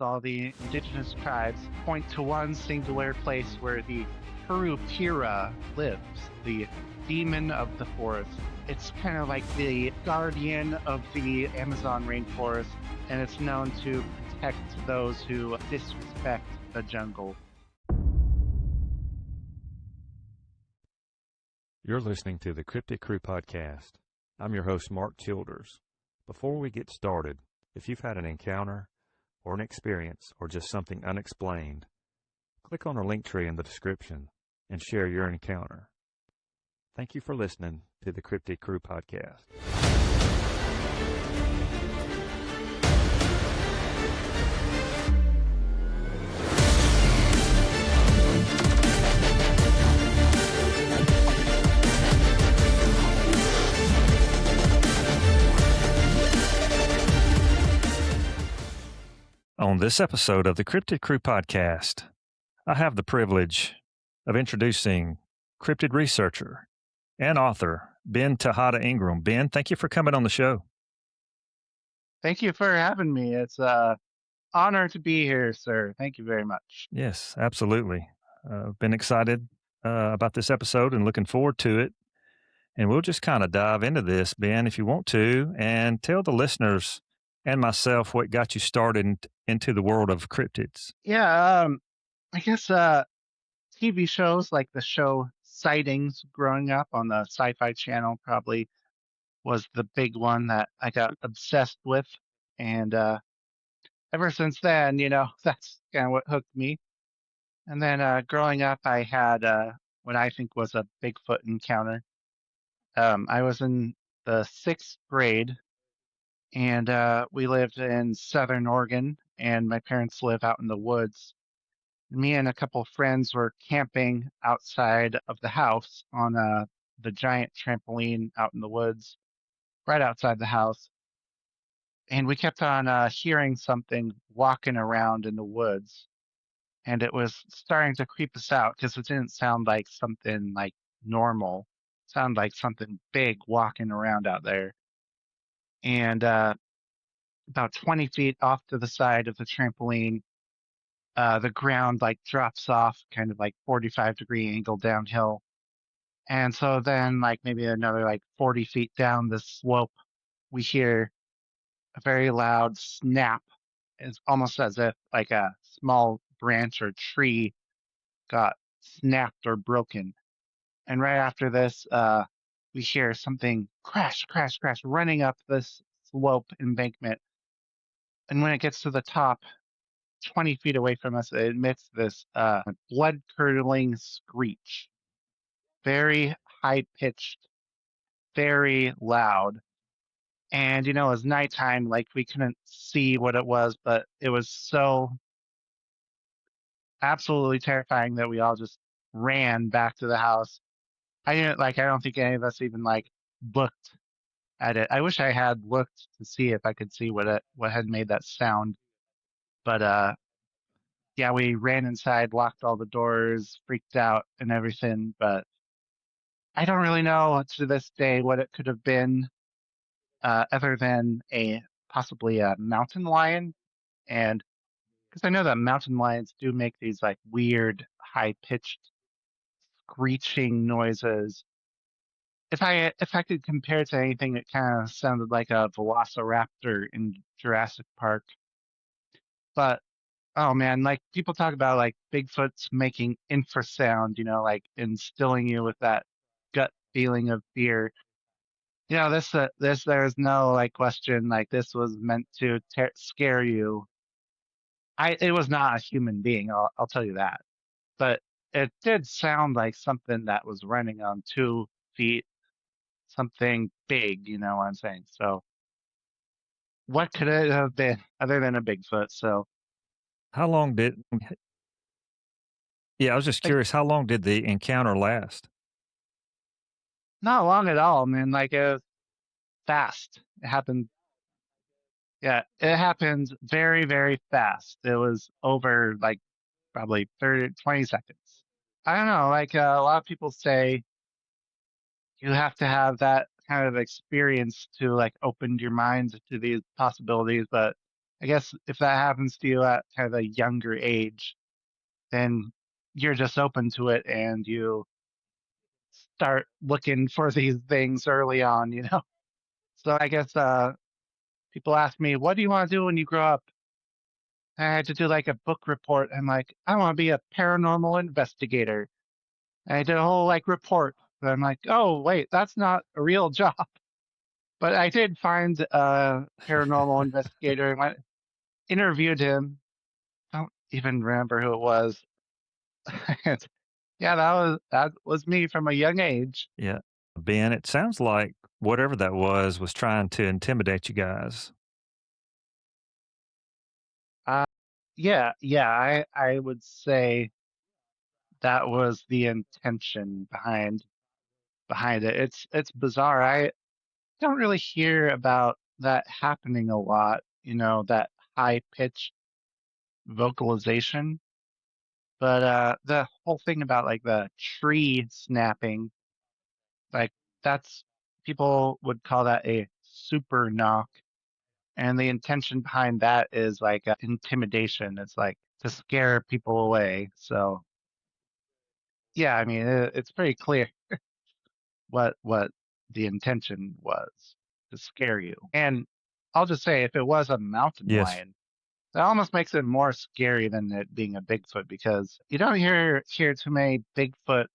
all the indigenous tribes point to one singular place where the Kuru Pira lives, the demon of the forest. It's kind of like the guardian of the Amazon rainforest, and it's known to protect those who disrespect the jungle. You're listening to the Cryptid Crew Podcast. I'm your host, Mark Childers. Before we get started, if you've had an encounter or an experience or just something unexplained, click on our link tree in the description and share your encounter. Thank you for listening to the Cryptid Crew Podcast. On this episode of the Cryptid Crew Podcast, I have the privilege of introducing cryptid researcher and author Ben Tejada-Ingram. Ben, thank you for coming on the show. Thank you for having me. It's an honor to be here, sir. Thank you very much. Yes, absolutely. I've been excited about this episode and looking forward to it. And we'll just kind of dive into this, Ben, if you want to, and tell the listeners and myself what got you started into the world of cryptids. Yeah, I guess TV shows like the show Sightings growing up on the Sci-Fi Channel probably was the big one that I got obsessed with. And ever since then, that's kind of what hooked me. And then growing up, I had what I think was a Bigfoot encounter. I was in the 6th grade, and we lived in Southern Oregon, and my parents live out in the woods. Me and a couple friends were camping outside of the house on the giant trampoline out in the woods, right outside the house. And we kept on hearing something walking around in the woods. And it was starting to creep us out because it didn't sound like something like normal. It sounded like something big walking around out there. And about 20 feet off to the side of the trampoline, the ground like drops off kind of like 45-degree angle downhill. And so then like maybe another like 40 feet down the slope, we hear a very loud snap. It's almost as if like a small branch or tree got snapped or broken. And right after this, we hear something crash, crash, crash running up this slope embankment. And when it gets to the top, 20 feet away from us, it emits this blood-curdling screech. Very high-pitched, very loud. And, it was nighttime, like we couldn't see what it was, but it was so absolutely terrifying that we all just ran back to the house. I don't think any of us even looked at it. I wish I had looked to see if I could see what had made that sound. But yeah, we ran inside, locked all the doors, freaked out and everything, but I don't really know to this day what it could have been, other than possibly a mountain lion. And because I know that mountain lions do make these like weird, high-pitched, screeching noises. If I could compare it to anything, it kind of sounded like a velociraptor in Jurassic Park. But oh man, like people talk about like Bigfoot's making infrasound, like instilling you with that gut feeling of fear. There's no like question, like this was meant to scare you. It was not a human being, I'll tell you that. But it did sound like something that was running on 2 feet, something big, you know what I'm saying? So what could it have been other than a Bigfoot? So How long did, I was just like curious, how long did the encounter last? not long at all, man. Like it was fast. It happened. Yeah, it happened very, very fast. It was over like probably 30, 20 seconds. I don't know. Like a lot of people say you have to have that kind of experience to like open your mind to these possibilities. But I guess if that happens to you at kind of a younger age, then you're just open to it and you start looking for these things early on, you know? So I guess people ask me, what do you want to do when you grow up? I had to do like a book report. I'm like, I want to be a paranormal investigator. And I did a whole like report. But I'm like, oh, wait, that's not a real job. But I did find a paranormal investigator and interviewed him. I don't even remember who it was. Yeah, that was me from a young age. Yeah. Ben, it sounds like whatever that was trying to intimidate you guys. Uh, yeah, I would say that was the intention behind it. It's bizarre. I don't really hear about that happening a lot, that high pitched vocalization. But the whole thing about like the tree snapping, like that's people would call that a super knock. And the intention behind that is like intimidation. It's like to scare people away. So yeah, I mean it's pretty clear what the intention was to scare you. And I'll just say, if it was a mountain Yes, lion, that almost makes it more scary than it being a Bigfoot because you don't hear too many Bigfoot,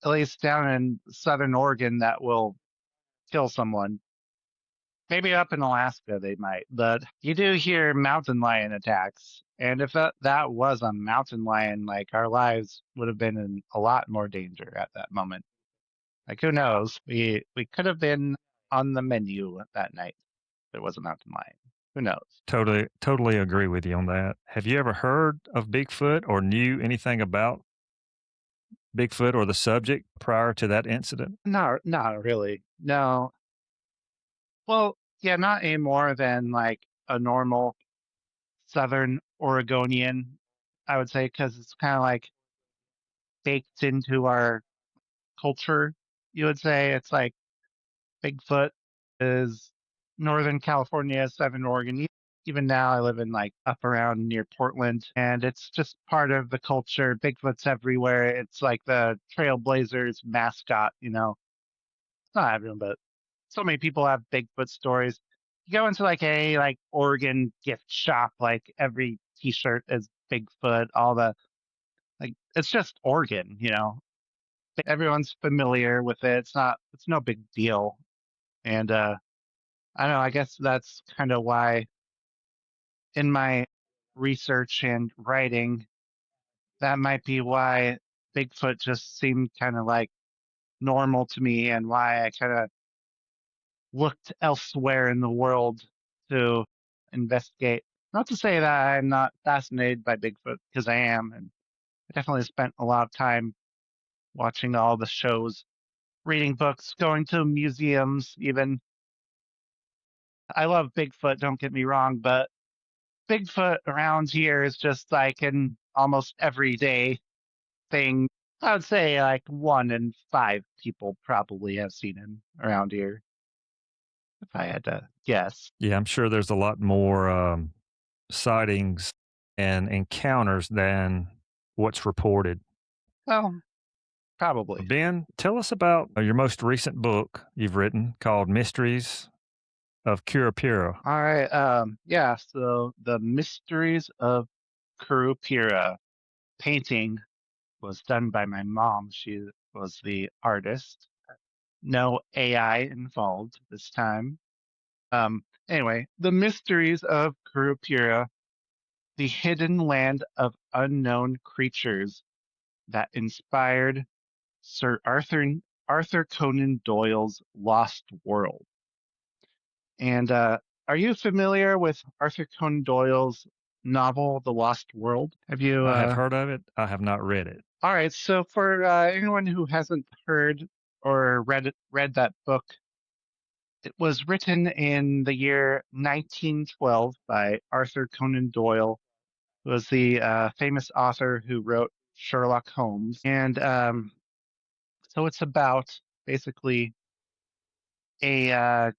at least down in southern Oregon, that will kill someone. Maybe up in Alaska they might, but you do hear mountain lion attacks. And if that was a mountain lion, like our lives would have been in a lot more danger at that moment. Like who knows? We could have been on the menu that night. If it was a mountain lion. Who knows? totally agree with you on that. Have you ever heard of Bigfoot or knew anything about Bigfoot or the subject prior to that incident? Not really. No. Well, yeah, not any more than like a normal Southern Oregonian, I would say, because it's kind of like baked into our culture. You would say it's like Bigfoot is Northern California, Southern Oregon. Even now, I live in like up around near Portland, and it's just part of the culture. Bigfoot's everywhere. It's like the Trailblazers mascot, Not everyone, but so many people have Bigfoot stories. You go into like a like Oregon gift shop, like every T-shirt is Bigfoot. All the like, it's just Oregon. Everyone's familiar with it. It's no big deal. And I don't know. I guess that's kind of why in my research and writing, that might be why Bigfoot just seemed kind of like normal to me, and why I kind of looked elsewhere in the world to investigate. Not to say that I'm not fascinated by Bigfoot, because I am, and I definitely spent a lot of time watching all the shows, reading books, going to museums, even. I love Bigfoot, don't get me wrong, but Bigfoot around here is just like an almost everyday thing. I would say like 1 in 5 people probably have seen him around here, if I had to guess. Yeah, I'm sure there's a lot more sightings and encounters than what's reported. Well, probably. Ben, tell us about your most recent book you've written called Mysteries of Kurupira. All right. Yeah. So the Mysteries of Kurupira painting was done by my mom. She was the artist. No AI involved this time. Anyway, the Mysteries of Kurupira, the hidden land of unknown creatures that inspired Sir Arthur Conan Doyle's Lost World. And are you familiar with Arthur Conan Doyle's novel, The Lost World? Have you? I have heard of it. I have not read it. All right. So for anyone who hasn't heard or read that book, it was written in the year 1912 by Arthur Conan Doyle, who was the famous author who wrote Sherlock Holmes. And so it's about basically a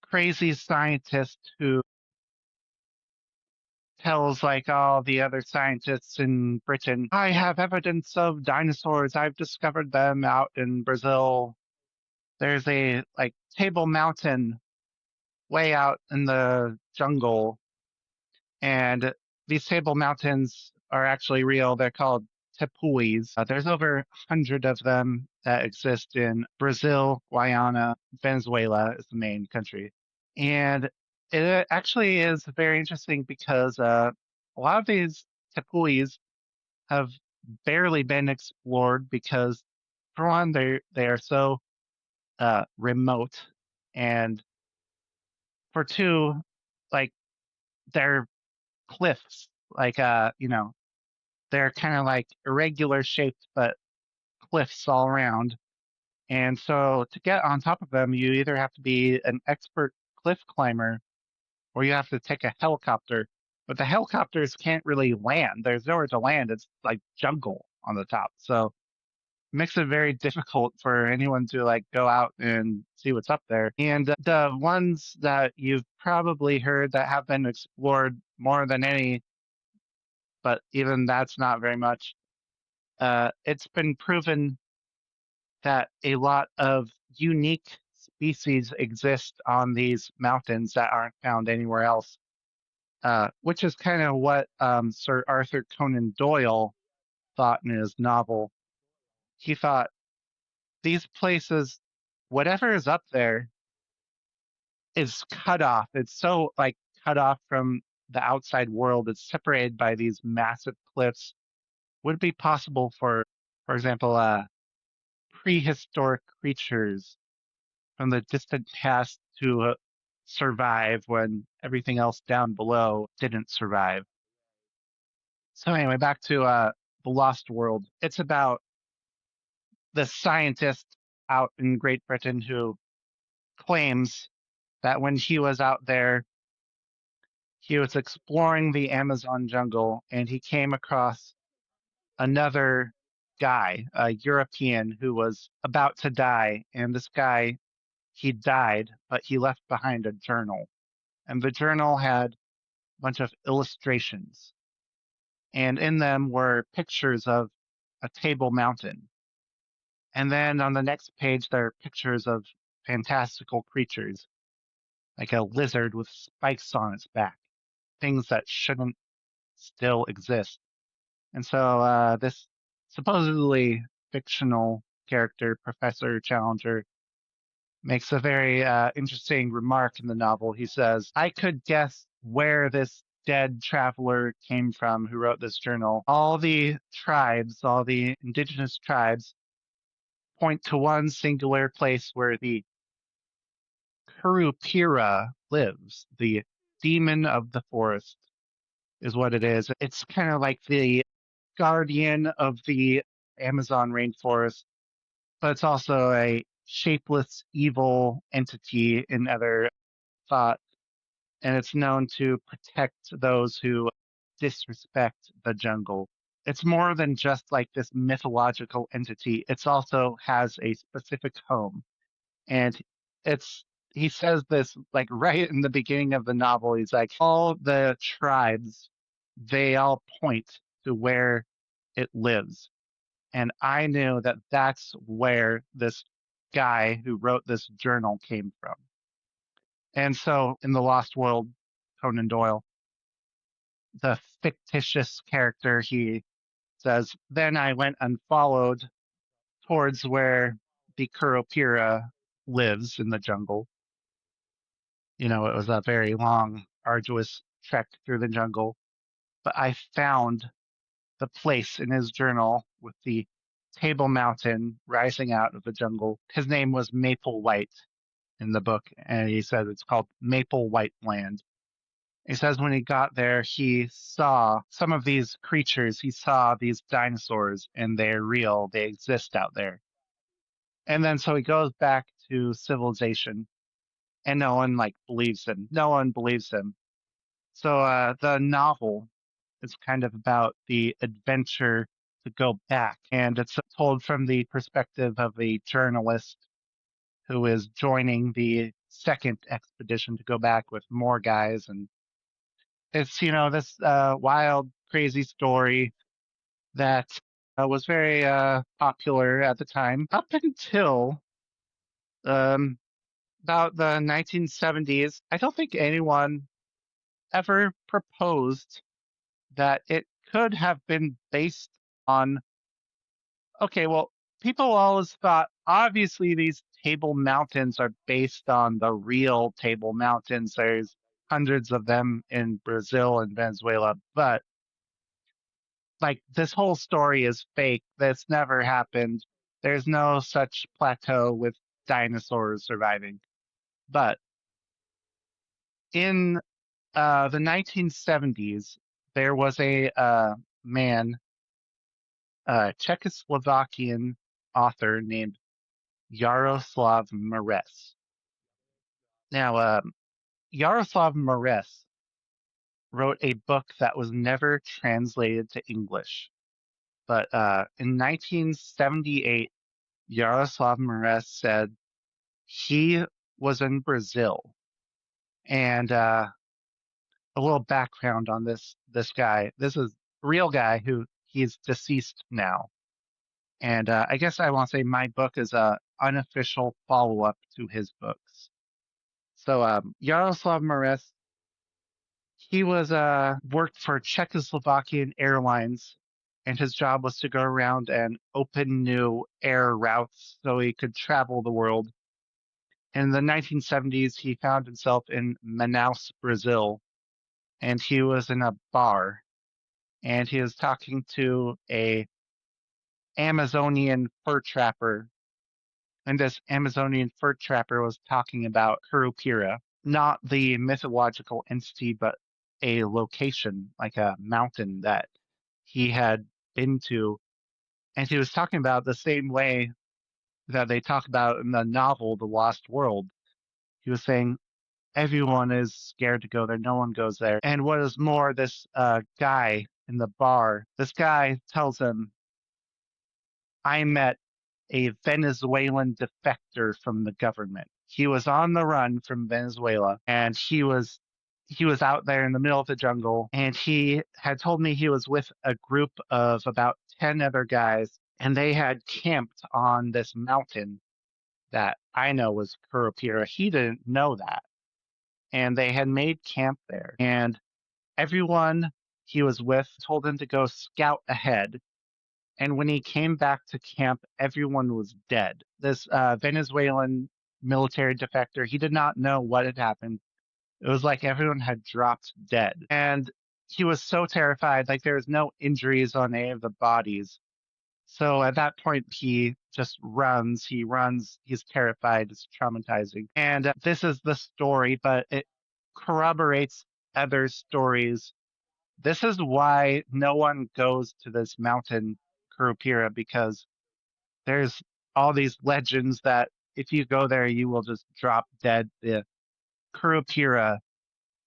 crazy scientist who tells like all the other scientists in Britain, I have evidence of dinosaurs. I've discovered them out in Brazil. There's a like Table Mountain way out in the jungle, and these Table Mountains are actually real. They're called tepuis. There's over 100 of them that exist in Brazil, Guyana, Venezuela is the main country. And it actually is very interesting because a lot of these tepuis have barely been explored because, for one, they are so remote, and for two, like they're cliffs, like they're kind of like irregular shaped but cliffs all around. And so to get on top of them, you either have to be an expert cliff climber or you have to take a helicopter. But the helicopters can't really land. There's nowhere to land. It's like jungle on the top. So it makes it very difficult for anyone to like go out and see what's up there. And the ones that you've probably heard that have been explored more than any, but even that's not very much. It's been proven that a lot of unique species exist on these mountains that aren't found anywhere else, which is kind of what Sir Arthur Conan Doyle thought in his novel. He thought these places, whatever is up there, is cut off. It's so like cut off from the outside world. It's separated by these massive cliffs. Would it be possible for example, prehistoric creatures from the distant past to survive when everything else down below didn't survive? So anyway, back to the Lost World. It's about the scientist out in Great Britain who claims that when he was out there, he was exploring the Amazon jungle and he came across another guy, a European who was about to die. And this guy, he died, but he left behind a journal. And the journal had a bunch of illustrations. And in them were pictures of a Table Mountain. And then on the next page, there are pictures of fantastical creatures, like a lizard with spikes on its back, things that shouldn't still exist. And so this supposedly fictional character, Professor Challenger, makes a very interesting remark in the novel. He says, I could guess where this dead traveler came from who wrote this journal. All the tribes, all the indigenous tribes, point to one singular place where the Kuru Pira lives. The demon of the forest is what it is. It's kind of like the guardian of the Amazon rainforest, but it's also a shapeless evil entity in other thought, and it's known to protect those who disrespect the jungle. It's more than just like this mythological entity. It's also has a specific home. And it's he says this like right in the beginning of the novel. He's like, all the tribes, they all point to where it lives. And I knew that that's where this guy who wrote this journal came from. And so in The Lost World, Conan Doyle, the fictitious character, he says, then I went and followed towards where the Kuru Pira lives in the jungle. You know, it was a very long, arduous trek through the jungle, but I found the place in his journal with the Table Mountain rising out of the jungle. His name was Maple White in the book, and he said it's called Maple White Land. He says when he got there, he saw some of these creatures. He saw these dinosaurs, and they're real. They exist out there. And then so he goes back to civilization, and no one like believes him. No one believes him. So the novel is kind of about the adventure to go back, and it's told from the perspective of a journalist who is joining the second expedition to go back with more guys, and It's, this wild, crazy story that was very popular at the time, up until um, about the 1970s. I don't think anyone ever proposed that it could have been based on, okay, well, people always thought, obviously, these Table Mountains are based on the real Table Mountains. There's hundreds of them in Brazil and Venezuela, but like this whole story is fake. That's never happened. There's no such plateau with dinosaurs surviving. But in the 1970s, there was a man, Czechoslovakian author named Yaroslav Mares. Now, Yaroslav Mares wrote a book that was never translated to English. But in 1978, Yaroslav Mares said he was in Brazil. And a little background on this guy. This is a real guy who he's deceased now. And I guess I want to say my book is a unofficial follow-up to his books. So Yaroslav Mares, he was worked for Czechoslovakian Airlines, and his job was to go around and open new air routes so he could travel the world. In the 1970s, he found himself in Manaus, Brazil, and he was in a bar, and he was talking to a Amazonian fur trapper, and this Amazonian fur trapper was talking about Kuru Pira, not the mythological entity, but a location, like a mountain that he had been to. And he was talking about the same way that they talk about in the novel, The Lost World. He was saying, everyone is scared to go there. No one goes there. And what is more, this guy in the bar, this guy tells him, I met a Venezuelan defector from the government. He was on the run from Venezuela, and he was out there in the middle of the jungle, and he had told me he was with a group of about 10 other guys, and they had camped on this mountain that I know was Kurupira. He didn't know that. And they had made camp there. And everyone he was with told him to go scout ahead. And when he came back to camp, everyone was dead. This Venezuelan military defector, he did not know what had happened. It was like everyone had dropped dead. And he was so terrified, like there was no injuries on any of the bodies. So at that point, he just runs. He runs. He's terrified. It's traumatizing. And this is the story, but it corroborates other stories. This is why no one goes to this mountain, Kurupira, because there's all these legends that if you go there, you will just drop dead. The Kurupira,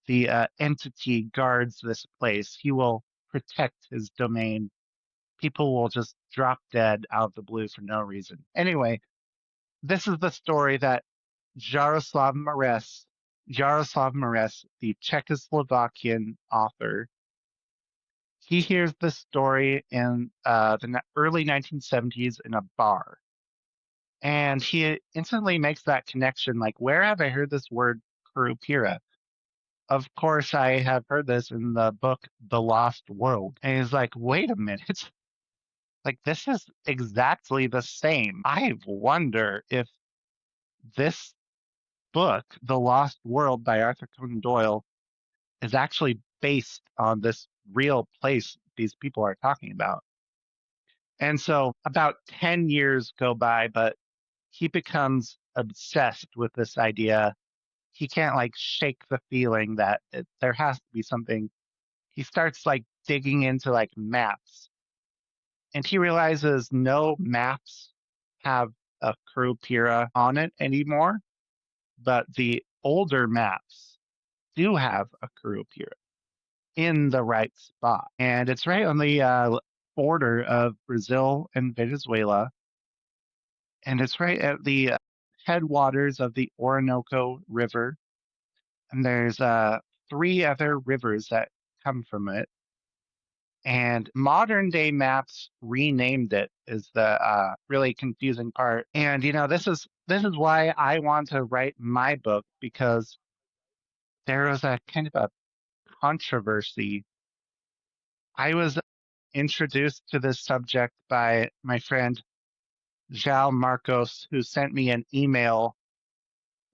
the entity, guards this place. He will protect his domain. People will just drop dead out of the blue for no reason. Anyway, this is the story that Jaroslav Mares, the Czechoslovakian author, he hears this story in the early 1970s in a bar. And he instantly makes that connection, like, where have I heard this word Kurupira? Of course, I have heard this in the book The Lost World. And he's like, wait a minute. Like, this is exactly the same. I wonder if this book, The Lost World by Arthur Conan Doyle, is actually based on this real place these people are talking about. And so about 10 years go by, but he becomes obsessed with this idea. He can't like shake the feeling that there has to be something. He starts like digging into like maps, and he realizes no maps have a Kuru Pira on it anymore, but the older maps do have a Kuru Pira in the right spot. And it's right on the border of Brazil and Venezuela. And it's right at the headwaters of the Orinoco River. And there's three other rivers that come from it. And modern day maps renamed it is the really confusing part. And this is why I want to write my book, because there was a kind of a controversy. I was introduced to this subject by my friend João Marcos, who sent me an email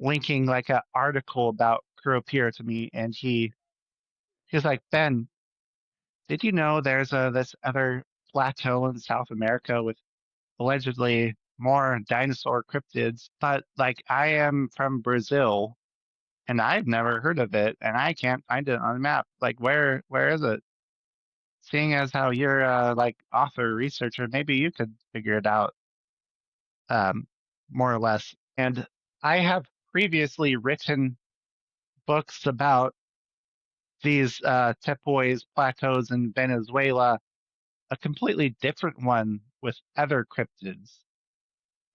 linking like an article about Kurupira to me, and he was like, Ben, did you know there's this other plateau in South America with allegedly more dinosaur cryptids? But like, I am from Brazil and I've never heard of it, and I can't find it on the map. Like, where is it? Seeing as how you're like author researcher, maybe you could figure it out, um, more or less. And I have previously written books about these tepois plateaus in Venezuela, a completely different one with other cryptids,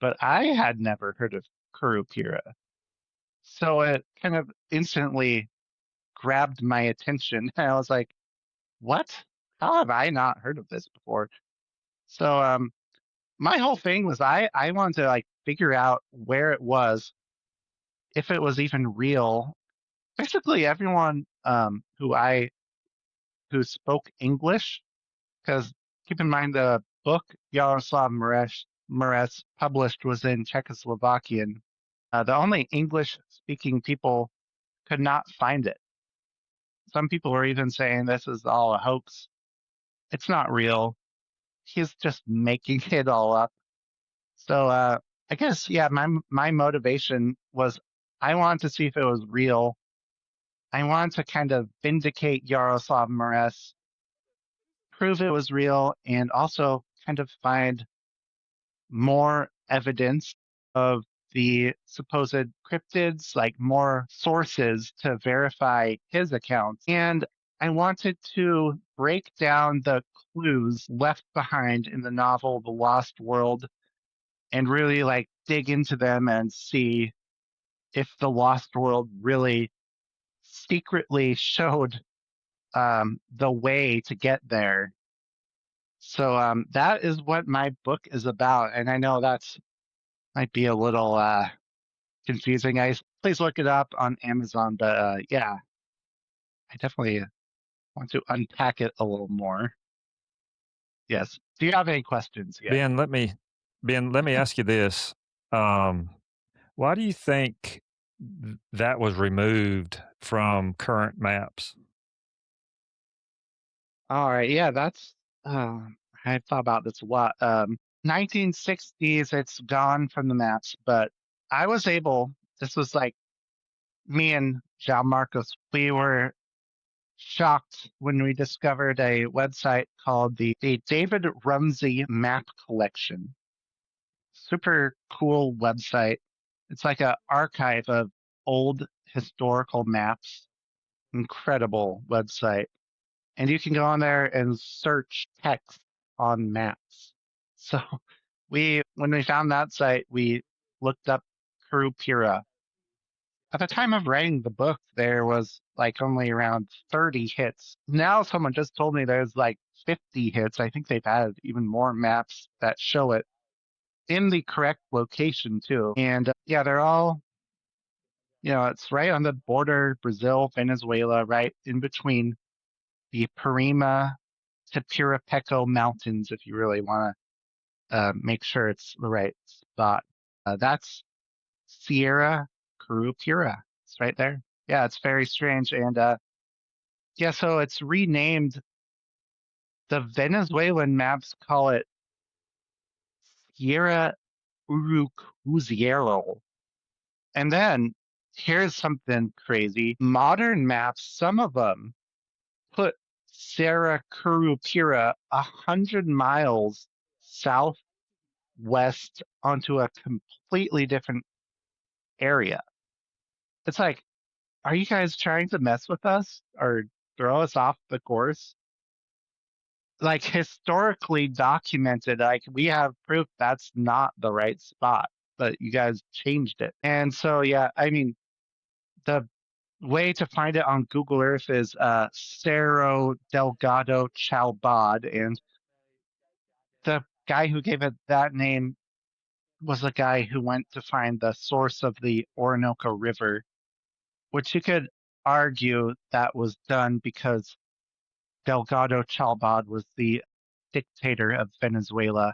but I had never heard of Kuru Pira. So it kind of instantly grabbed my attention. And I was like, what? How have I not heard of this before? So my whole thing was I wanted to like figure out where it was, if it was even real. Basically everyone who spoke English, because keep in mind the book Yaroslav Mores published was in Czechoslovakian. The only English-speaking people could not find it. Some people were even saying this is all a hoax. It's not real. He's just making it all up. So I guess yeah, my motivation was I wanted to see if it was real. I wanted to kind of vindicate Yaroslav Mores, prove it was real, and also kind of find more evidence of the supposed cryptids, like more sources to verify his accounts. And I wanted to break down the clues left behind in the novel The Lost World and really like dig into them and see if the Lost World really secretly showed the way to get there. So that is what my book is about. And I know that's might be a little confusing. Please look it up on Amazon. But yeah, I definitely want to unpack it a little more. Yes. Do you have any questions yet? Ben, let me ask you this. Why do you think that was removed from current maps? All right. Yeah, that's. I thought about this a lot. 1960s, it's gone from the maps, but I was able. This was like me and Jean Marcos. We were shocked when we discovered a website called the David Rumsey Map Collection. Super cool website. It's like an archive of old historical maps. Incredible website. And you can go on there and search text on maps. So when we found that site, we looked up Kuru Pira. At the time of writing the book, there was like only around 30 hits. Now someone just told me there's like 50 hits. I think they've added even more maps that show it in the correct location too. And yeah, they're all, it's right on the border, Brazil, Venezuela, right in between the Parima to Pirapeco Mountains, if you really want to make sure it's the right spot. That's Sierra Kurupira. It's right there. Yeah, it's very strange. And yeah, so it's renamed. The Venezuelan maps call it Sierra Urucuziero. And then here's something crazy. Modern maps, some of them put Sierra Kurupira 100 miles southwest onto a completely different area. It's like, are you guys trying to mess with us or throw us off the course? Like historically documented, like we have proof that's not the right spot, but you guys changed it. And so, yeah, I mean, the way to find it on Google Earth is Cerro Delgado Chalbad, and the guy who gave it that name was a guy who went to find the source of the Orinoco River, which you could argue that was done because Delgado Chalbad was the dictator of Venezuela,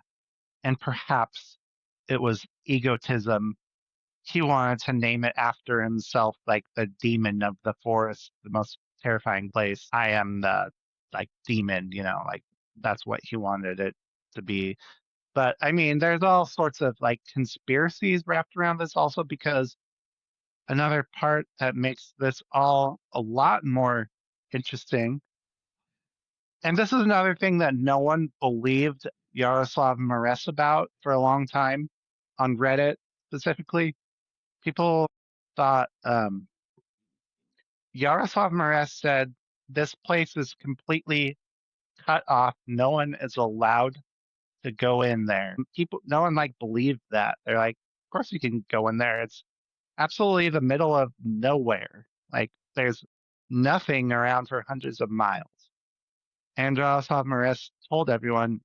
and perhaps it was egotism. He wanted to name it after himself, like the demon of the forest, the most terrifying place. I am the like demon, like that's what he wanted it to be. But I mean, there's all sorts of like conspiracies wrapped around this also because another part that makes this all a lot more interesting. And this is another thing that no one believed Yaroslav Mares about for a long time on Reddit specifically. People thought Yaroslav Mares said this place is completely cut off. No one is allowed to go in there. No one like believed that. They're like, of course you can go in there. It's absolutely the middle of nowhere. Like there's nothing around for hundreds of miles. And Yaroslav Mares told everyone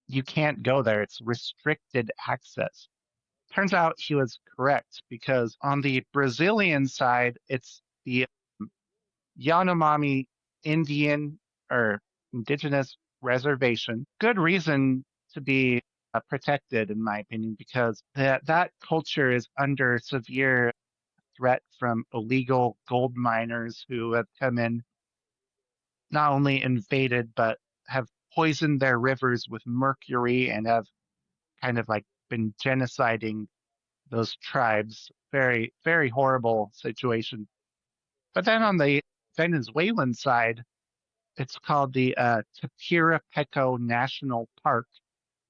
you can't go there. It's restricted access. Turns out he was correct because on the Brazilian side, it's the Yanomami Indian or indigenous reservation. Good reason to be protected, in my opinion, because that culture is under severe threat from illegal gold miners who have come in, not only invaded, but have poisoned their rivers with mercury and have kind of like been genociding those tribes. Very, very horrible situation. But then on the Venezuelan side, it's called the Tapirapeco National Park,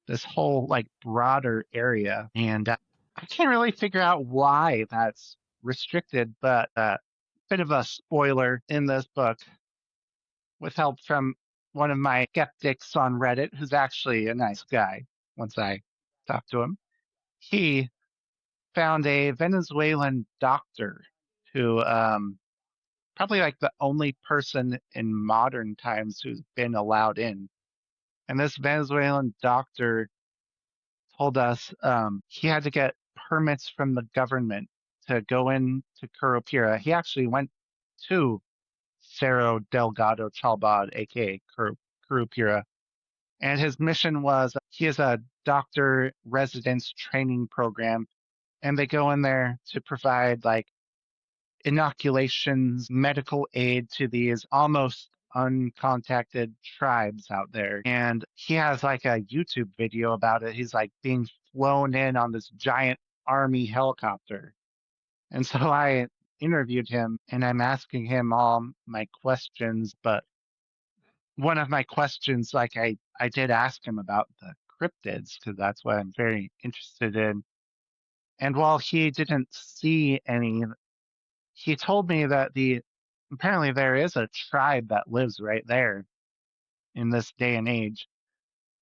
this whole like broader area. And I can't really figure out why that's restricted, but bit of a spoiler in this book with help from one of my skeptics on Reddit, who's actually a nice guy once I talked to him. He found a Venezuelan doctor who probably like the only person in modern times who's been allowed in. And this Venezuelan doctor told us he had to get permits from the government to go in to Kuru Pira. He actually went to Cerro Delgado Chalbad, aka Kuru Pira. And his mission was he is a doctor residence training program, and they go in there to provide like inoculations, medical aid to these almost uncontacted tribes out there. And he has like a YouTube video about it. He's like being flown in on this giant army helicopter. And so I interviewed him and I'm asking him all my questions, but one of my questions, like I did ask him about the cryptids because that's what I'm very interested in. And while he didn't see any, he told me that apparently there is a tribe that lives right there in this day and age.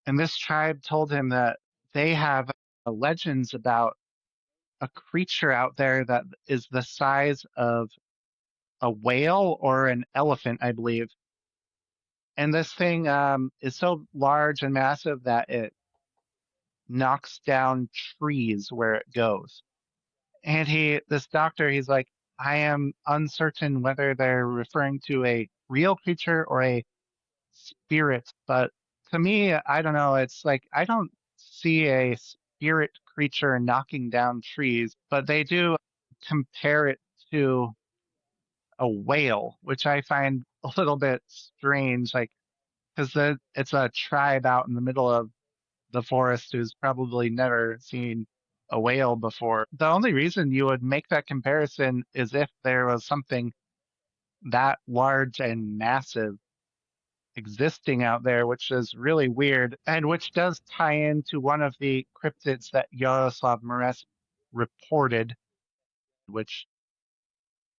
And this tribe told him that they have legends about a creature out there that is the size of a whale or an elephant, I believe. And this thing is so large and massive that it knocks down trees where it goes. And this doctor, he's like, I am uncertain whether they're referring to a real creature or a spirit, but to me, I don't know. It's like I don't see a spirit creature knocking down trees, but they do compare it to a whale, which I find a little bit strange, like because it's a tribe out in the middle of the forest who's probably never seen a whale before. The only reason you would make that comparison is if there was something that large and massive existing out there, which is really weird and which does tie into one of the cryptids that Yaroslav Mares reported, which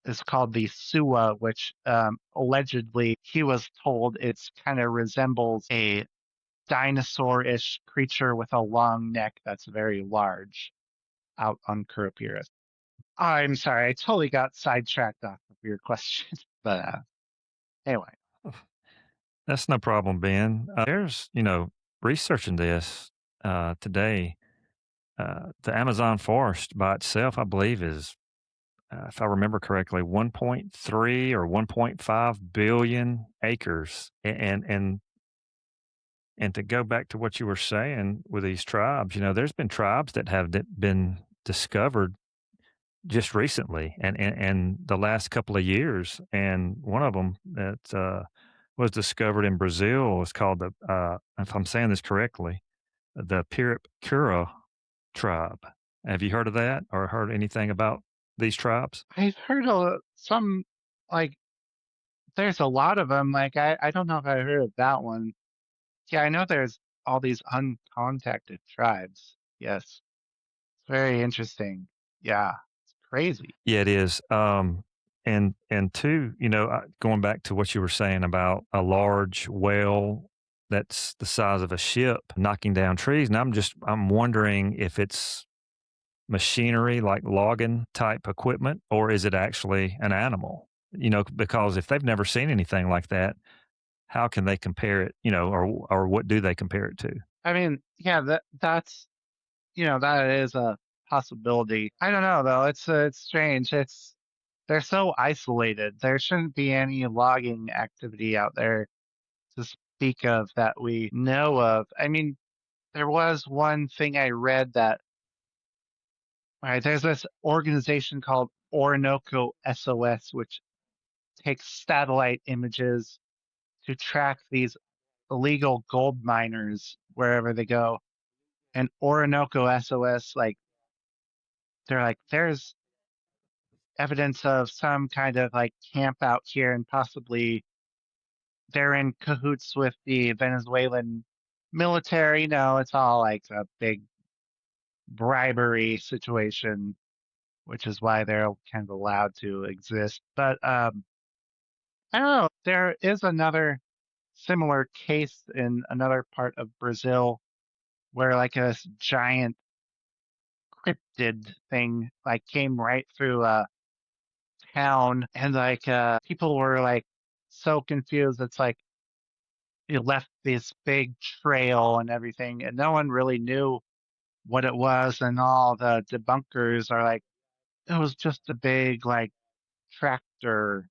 is called the Sua, which allegedly he was told it's kind of resembles a dinosaur-ish creature with a long neck that's very large out on Kurupira. I'm sorry, I totally got sidetracked off of your question. But anyway, That's no problem, Ben. There's, researching this today, the Amazon forest by itself, I believe, is, if I remember correctly, 1.3 or 1.5 billion acres. And to go back to what you were saying with these tribes, there's been tribes that have been discovered just recently and the last couple of years. And one of them that was discovered in Brazil was called if I'm saying this correctly, the Kura tribe. Have you heard of that or heard anything about these tribes? I've heard some, like, there's a lot of them. Like, I don't know if I heard of that one. Yeah, I know there's all these uncontacted tribes. Yes, it's very interesting. Yeah, it's crazy. Yeah, it is. And two, going back to what you were saying about a large whale that's the size of a ship knocking down trees, and I'm wondering if it's machinery like logging type equipment, or is it actually an animal? Because if they've never seen anything like that, how can they compare it? Or what do they compare it to? I mean, yeah, that's that is a possibility. I don't know though. It's strange. They're so isolated. There shouldn't be any logging activity out there to speak of that we know of. I mean, there was one thing I read that, all right, there's this organization called Orinoco SOS, which takes satellite images to track these illegal gold miners wherever they go. And Orinoco SOS, like, they're like, there's evidence of some kind of like camp out here, and possibly they're in cahoots with the Venezuelan military. No, it's all like a big bribery situation, which is why they're kind of allowed to exist. But I don't know. There is another similar case in another part of Brazil where like a giant cryptid thing like came right through a town, and like people were like so confused. It's like it left this big trail and everything, and no one really knew what it was. And all the debunkers are like, it was just a big like tractor.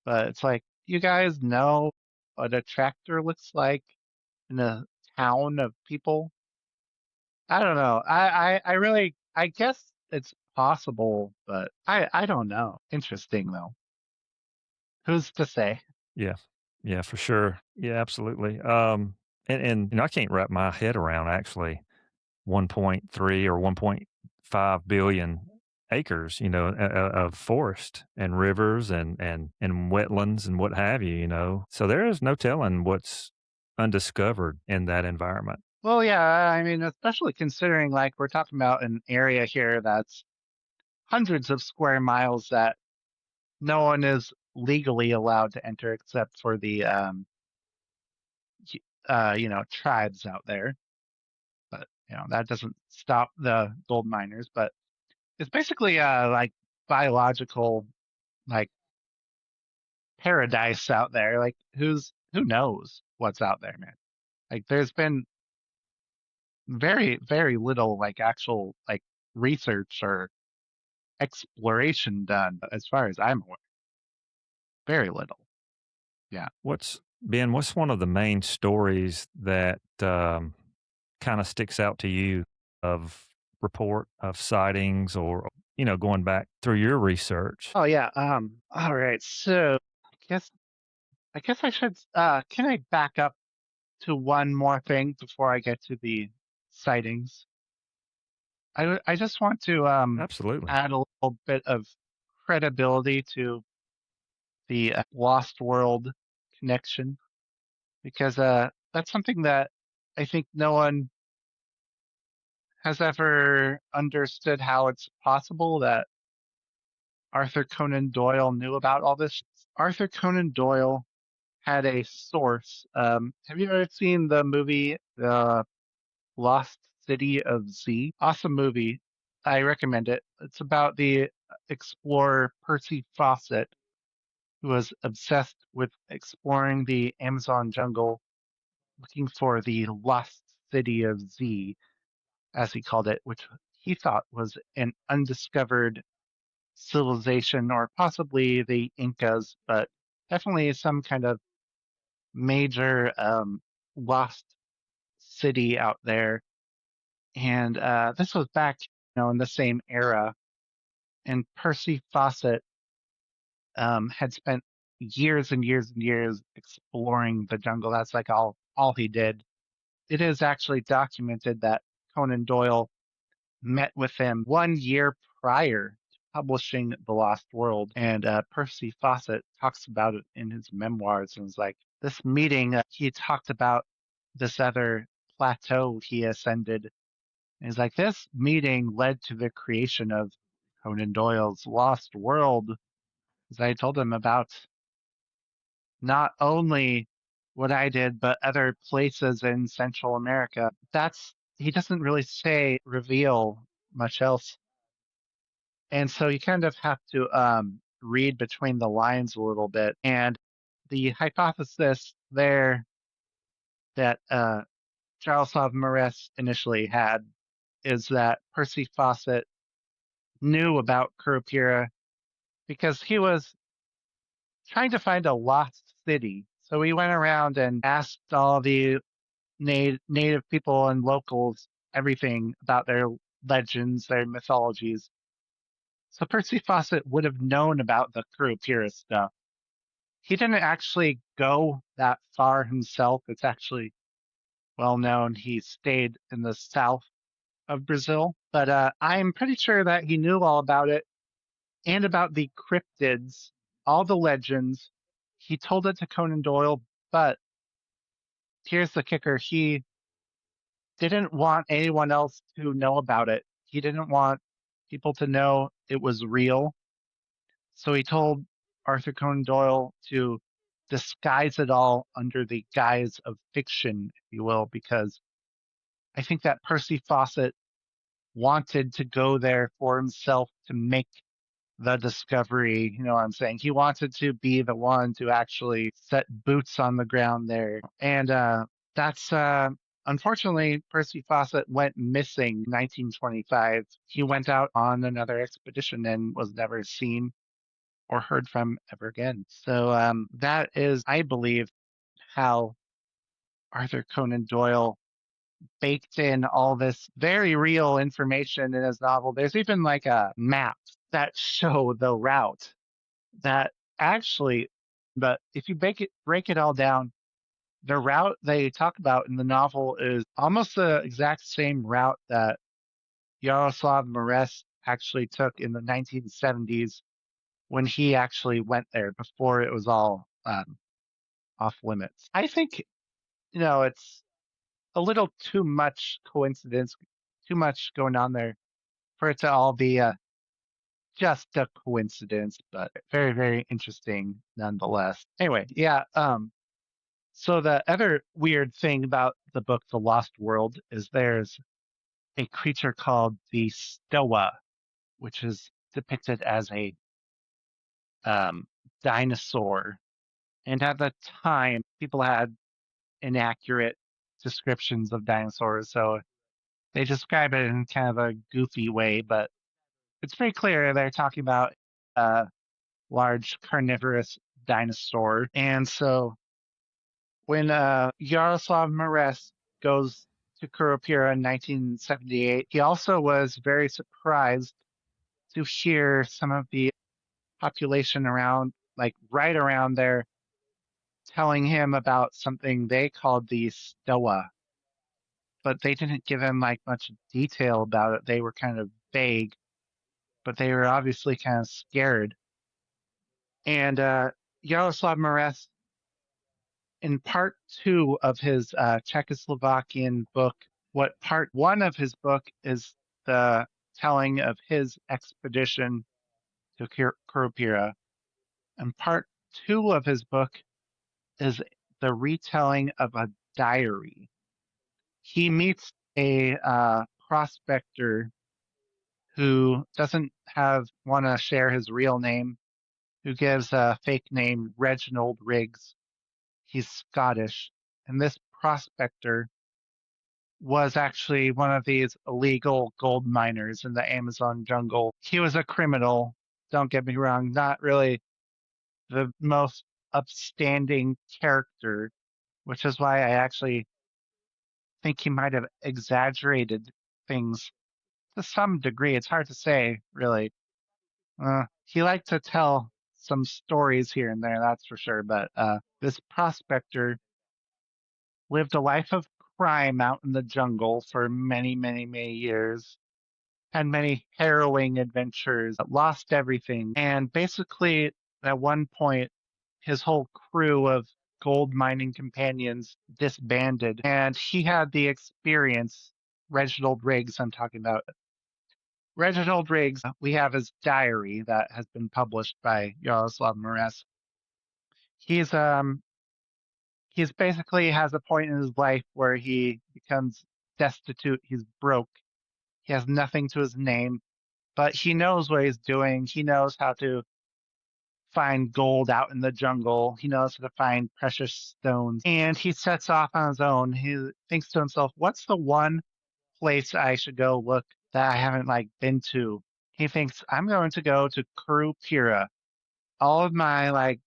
But it's like, you guys know what a tractor looks like in a town of people? I don't know. I really, I guess it's possible, but I don't know. Interesting though. Who's to say? Yeah. Yeah, for sure. Yeah, absolutely. And I can't wrap my head around actually 1.3 or 1.5 billion acres, of forest and rivers and wetlands and what have you. So there is no telling what's undiscovered in that environment. Well, yeah, I mean, especially considering like we're talking about an area here that's hundreds of square miles that no one is legally allowed to enter except for the tribes out there. But that doesn't stop the gold miners. But it's basically like biological like paradise out there. Like who knows what's out there, man? Like there's been very, very little like actual like research or exploration done as far as I'm aware. Very little. Yeah. What's one of the main stories that kind of sticks out to you of report of sightings or going back through your research? Oh yeah. All right. So guess I guess I should can I back up to one more thing before I get to the sightings? I just want to Absolutely. add a little bit of credibility to the Lost World connection, because that's something that I think no one has ever understood how it's possible that Arthur Conan Doyle knew about all this. Arthur Conan Doyle had a source. Have you ever seen the movie The Lost City of Z? Awesome movie. I recommend it. It's about the explorer Percy Fawcett, who was obsessed with exploring the Amazon jungle, looking for the lost city of Z, as he called it, which he thought was an undiscovered civilization, or possibly the Incas, but definitely some kind of major lost city out there. And this was back, in the same era. And Percy Fawcett had spent years and years and years exploring the jungle. That's like all he did. It is actually documented that Conan Doyle met with him 1 year prior to publishing The Lost World. And Percy Fawcett talks about it in his memoirs, and was like, this meeting, he talked about this other plateau he ascended. And he's like, this meeting led to the creation of Conan Doyle's Lost World. As I told him about not only what I did, but other places in Central America. He doesn't really reveal much else. And so you kind of have to read between the lines a little bit. And the hypothesis there that Jaroslav Mares initially had is that Percy Fawcett knew about Kurupira because he was trying to find a lost city. So he went around and asked all the native people and locals everything about their legends, their mythologies. So Percy Fawcett would have known about the Kuru Pira stuff. He didn't actually go that far himself. It's actually well known. He stayed in the south of Brazil, but I'm pretty sure that he knew all about it and about the cryptids, all the legends. He told it to Conan Doyle, but here's the kicker. He didn't want anyone else to know about it. He didn't want people to know it was real. So he told Arthur Conan Doyle to disguise it all under the guise of fiction, if you will, because I think that Percy Fawcett wanted to go there for himself to make the discovery. You know what I'm saying? He wanted to be the one to actually set boots on the ground there. And that's unfortunately, Percy Fawcett went missing in 1925. He went out on another expedition and was never seen or heard from ever again. So that is, I believe, how Arthur Conan Doyle baked in all this very real information in his novel. There's even like a map that show the route that actually, but if you break it all down, the route they talk about in the novel is almost the exact same route that Yaroslav Mares actually took in the 1970s when he actually went there before it was all off limits. I think, it's a little too much coincidence, too much going on there for it to all be just a coincidence, but very, very interesting nonetheless. Anyway, yeah. So the other weird thing about the book, The Lost World, is there's a creature called the Stoa, which is depicted as a um, dinosaur. And at the time, people had inaccurate descriptions of dinosaurs, so they describe it in kind of a goofy way, but it's very clear they're talking about a large carnivorous dinosaur. And so when Yaroslav Mares goes to Kurupira in 1978, he also was very surprised to hear some of the population around, like right around there, telling him about something they called the Stoa, but they didn't give him like much detail about it. They were kind of vague, but they were obviously kind of scared. And Yaroslav Mares, in part two of his Czechoslovakian book, what part one of his book is the telling of his expedition to Kurupira, and part two of his book is the retelling of a diary. He meets a prospector who doesn't want to share his real name, who gives a fake name Reginald Riggs. He's Scottish, and this prospector was actually one of these illegal gold miners in the Amazon jungle. He was a criminal, don't get me wrong, not really the most upstanding character, which is why I actually think he might have exaggerated things to some degree. It's hard to say, really. He liked to tell some stories here and there, that's for sure. But this prospector lived a life of crime out in the jungle for many, many, many years. Had many harrowing adventures, lost everything. And basically, at one point, his whole crew of gold mining companions disbanded. And he had the experience, Reginald Riggs, I'm talking about. Reginald Riggs, we have his diary that has been published by Yaroslav Mores. He's basically has a point in his life where he becomes destitute, he's broke, he has nothing to his name, but he knows what he's doing. He knows how to find gold out in the jungle. He knows how to find precious stones. And he sets off on his own. He thinks to himself, what's the one place I should go look that I haven't been to? He thinks, I'm going to go to Kuru Pira. All of my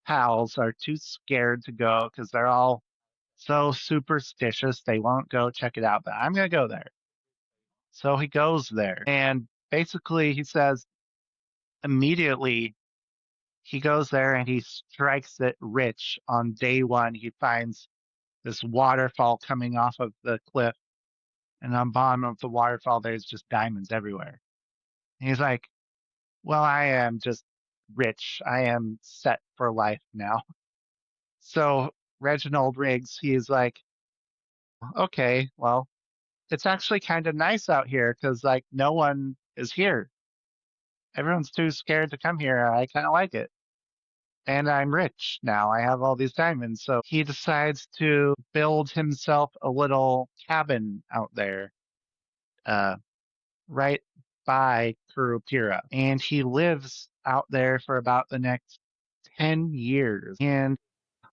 pals are too scared to go because they're all so superstitious they won't go check it out, but I'm going to go there. So he goes there, and basically he says immediately he goes there and he strikes it rich on day one. He finds this waterfall coming off of the cliff, and on the bottom of the waterfall there's just diamonds everywhere. And he's like, well, I am just rich. I am set for life now. So Reginald Riggs, he's like, okay, well, it's actually kind of nice out here because no one is here. Everyone's too scared to come here. I kind of like it. And I'm rich now. I have all these diamonds. So he decides to build himself a little cabin out there, uh, right by Kuru Pira. And he lives out there for about the next 10 years. And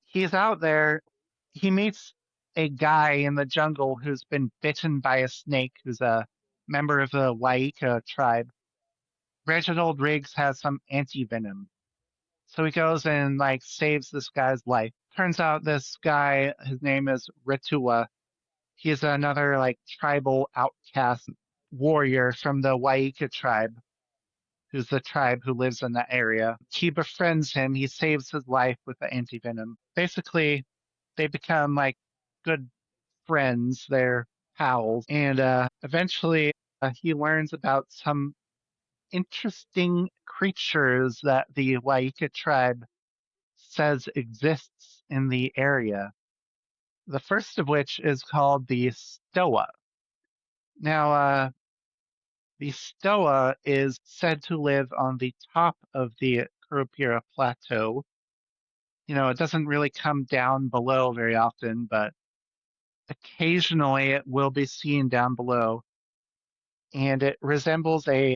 he's out there. He meets a guy in the jungle who's been bitten by a snake, who's a member of the Waika tribe. Reginald Riggs has some anti-venom. So he goes and saves this guy's life. Turns out this guy, his name is Ritua. He's another tribal outcast warrior from the Waika tribe, who's the tribe who lives in that area. He befriends him. He saves his life with the antivenom. Basically, they become good friends. They're pals, and eventually he learns about some interesting creatures that the Waika tribe says exists in the area. The first of which is called the Stoa. Now, the Stoa is said to live on the top of the Kurupira plateau. It doesn't really come down below very often, but occasionally it will be seen down below. And it resembles a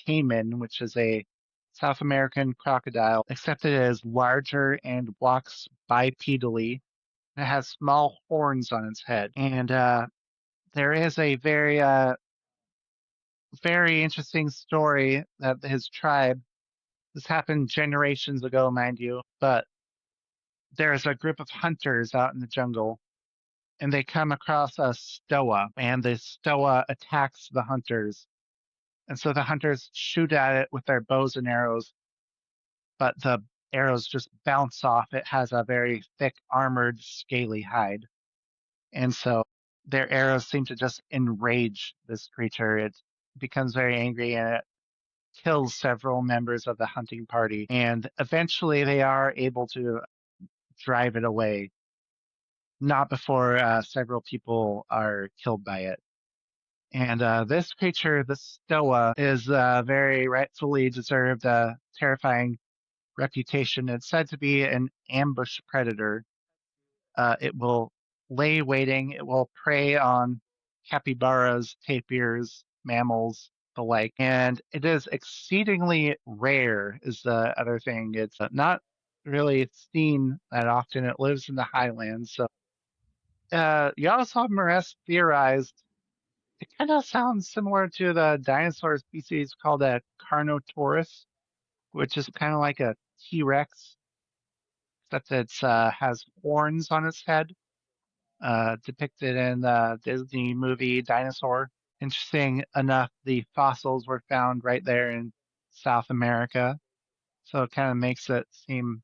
caiman, which is a South American crocodile, except it is larger and walks bipedally. It has small horns on its head. And there is a very interesting story that his tribe, this happened generations ago, mind you, but there's a group of hunters out in the jungle, and they come across a Stoa, and the Stoa attacks the hunters. And so the hunters shoot at it with their bows and arrows, but the arrows just bounce off. It has a very thick, armored, scaly hide. And so their arrows seem to just enrage this creature. It becomes very angry and it kills several members of the hunting party. And eventually they are able to drive it away, not before several people are killed by it. And this creature, the Stoa, is very rightfully deserved a terrifying reputation. It's said to be an ambush predator. It will lay waiting. It will prey on capybaras, tapirs, mammals, the lake, and it is exceedingly rare. Is the other thing? It's not really seen that often. It lives in the highlands. So, Yaroslav theorized it kind of sounds similar to the dinosaur species called a Carnotaurus, which is kind of like a T-Rex, except it has horns on its head, depicted in the Disney movie Dinosaur. Interesting enough, the fossils were found right there in South America, so it kind of makes it seem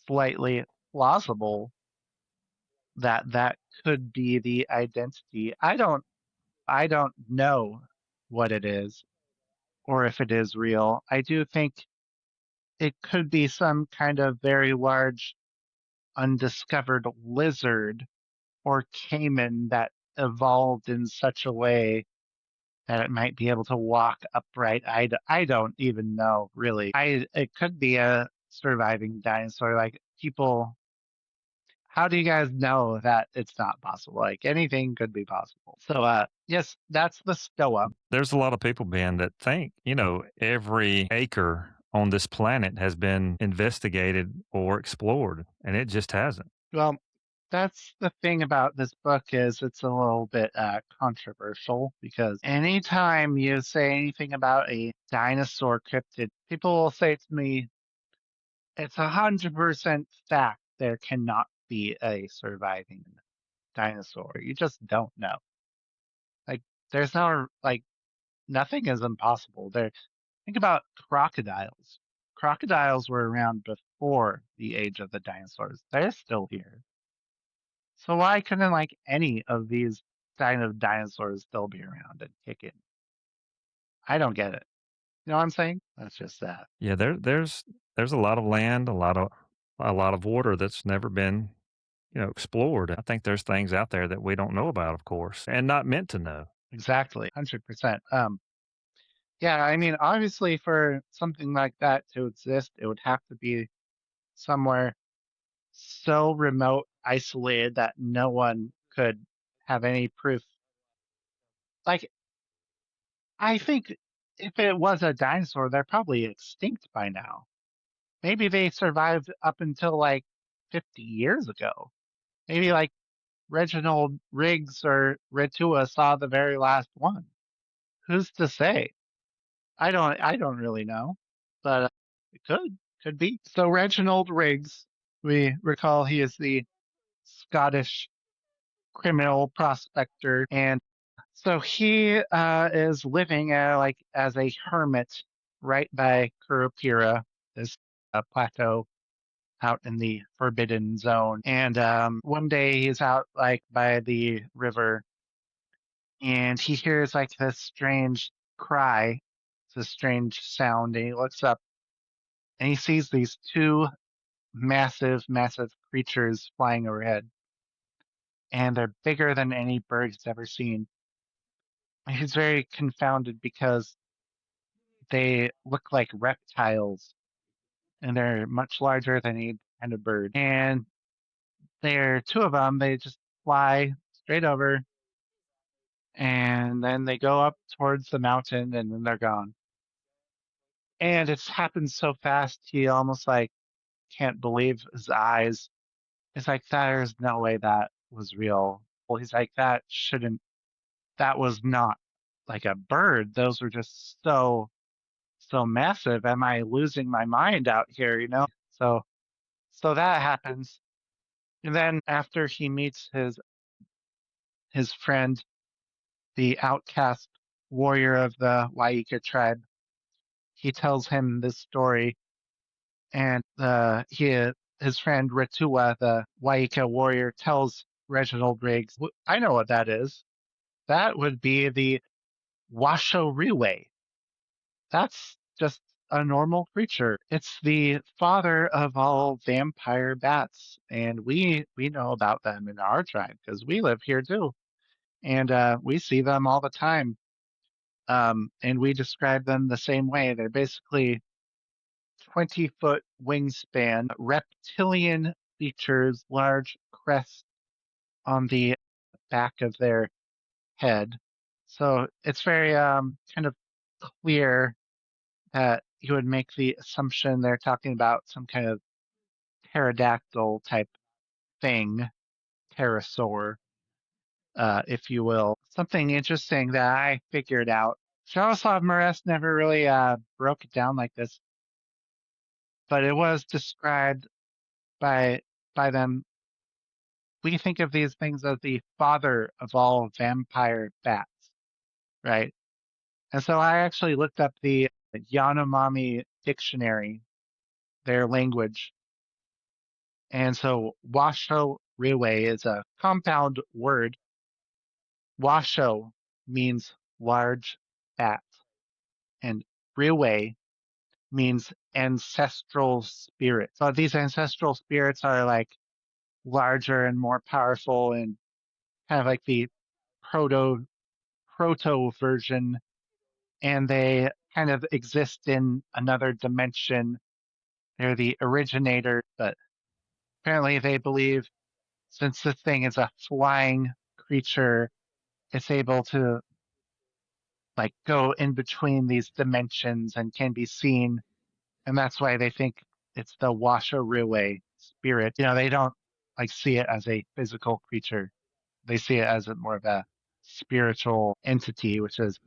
slightly plausible that that could be the identity. I don't know what it is or if it is real. I do think it could be some kind of very large undiscovered lizard or caiman that evolved in such a way that it might be able to walk upright. I don't even know really. It could be a surviving dinosaur. Like people, how do you guys know that it's not possible? Like anything could be possible. So yes, that's the Stoa. There's a lot of people, Ben, that think, every acre on this planet has been investigated or explored, and it just hasn't. Well, that's the thing about this book is it's a little bit controversial because anytime you say anything about a dinosaur cryptid, people will say to me, it's 100% fact there cannot be a surviving dinosaur. You just don't know. Like there's no like nothing is impossible. Think about crocodiles. Crocodiles were around before the age of the dinosaurs. They're still here. So why couldn't like any of these kind of dinosaurs still be around and kicking? I don't get it. You know what I'm saying? That's just that. Yeah, there's a lot of land, a lot of water that's never been, explored. I think there's things out there that we don't know about, of course, and not meant to know. Exactly. 100%. Yeah, I mean, obviously for something like that to exist, it would have to be somewhere so remote, isolated that no one could have any proof. Like, I think if it was a dinosaur, they're probably extinct by now. Maybe they survived up until like 50 years ago. Maybe like Reginald Riggs or Retua saw the very last one. Who's to say? I don't really know, but it could be. So Reginald Riggs, we recall he is the Scottish criminal prospector, and so he is living like as a hermit right by Kuru Pira, this plateau out in the Forbidden Zone. And one day he's out like by the river, and he hears like this strange cry, this strange sound, and he looks up and he sees these two massive, massive creatures flying overhead, and they're bigger than any bird he's ever seen. And he's very confounded because they look like reptiles, and they're much larger than any kind of bird. And there are two of them. They just fly straight over, and then they go up towards the mountain, and then they're gone. And it's happened so fast, he almost like can't believe his eyes. It's like, there's no way that was real. Well, he's like, that was not like a bird. Those were just so massive. Am I losing my mind out here? So that happens. And then after he meets his friend, the outcast warrior of the Waika tribe, he tells him this story, and his friend Ritua, the Waika warrior, tells Reginald Riggs, I know what that is. That would be the Washo Riwe. That's just a normal creature. It's the father of all vampire bats, and we know about them in our tribe because we live here too, and we see them all the time. And we describe them the same way. They're basically 20-foot wingspan, reptilian features, large crest on the back of their head. So it's very kind of clear that you would make the assumption they're talking about some kind of pterodactyl type thing, pterosaur, if you will. Something interesting that I figured out. Jaroslav Marest never really broke it down like this, but it was described by them. We think of these things as the father of all vampire bats, right? And so I actually looked up the Yanomami dictionary, their language. And so Washo Riwe is a compound word. Washo means large bat, and Riwe means ancestral spirit. So these ancestral spirits are like larger and more powerful and kind of like the proto version, and they kind of exist in another dimension. They're the originator, but apparently they believe since the thing is a flying creature, it's able to like go in between these dimensions and can be seen, and that's why they think it's the Washaruwe spirit. They don't like see it as a physical creature. They see it as more of a spiritual entity, which is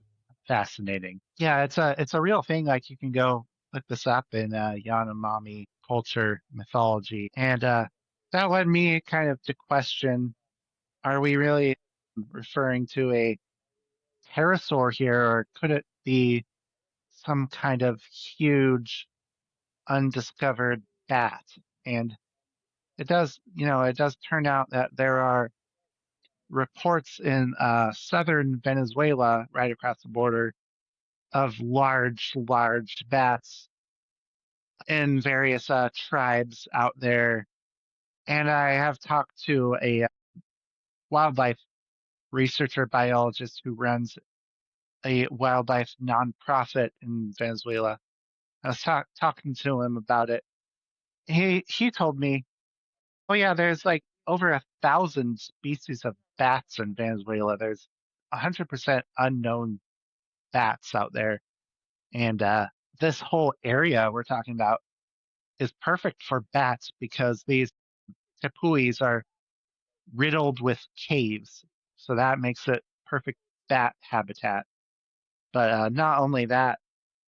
fascinating. Yeah, it's a real thing. Like you can go look this up in Yanomami culture mythology, and that led me kind of to question: are we really referring to a pterosaur here, or could it be some kind of huge undiscovered bat? And it does turn out that there are reports in southern Venezuela, right across the border, of large bats in various tribes out there. And I have talked to a wildlife researcher biologist who runs a wildlife nonprofit in Venezuela. I was talking to him about it. He told me, oh yeah, there's like over 1,000 species of bats in Venezuela. There's 100% unknown bats out there, and this whole area we're talking about is perfect for bats because these tepuis are riddled with caves, so that makes it perfect bat habitat. But not only that,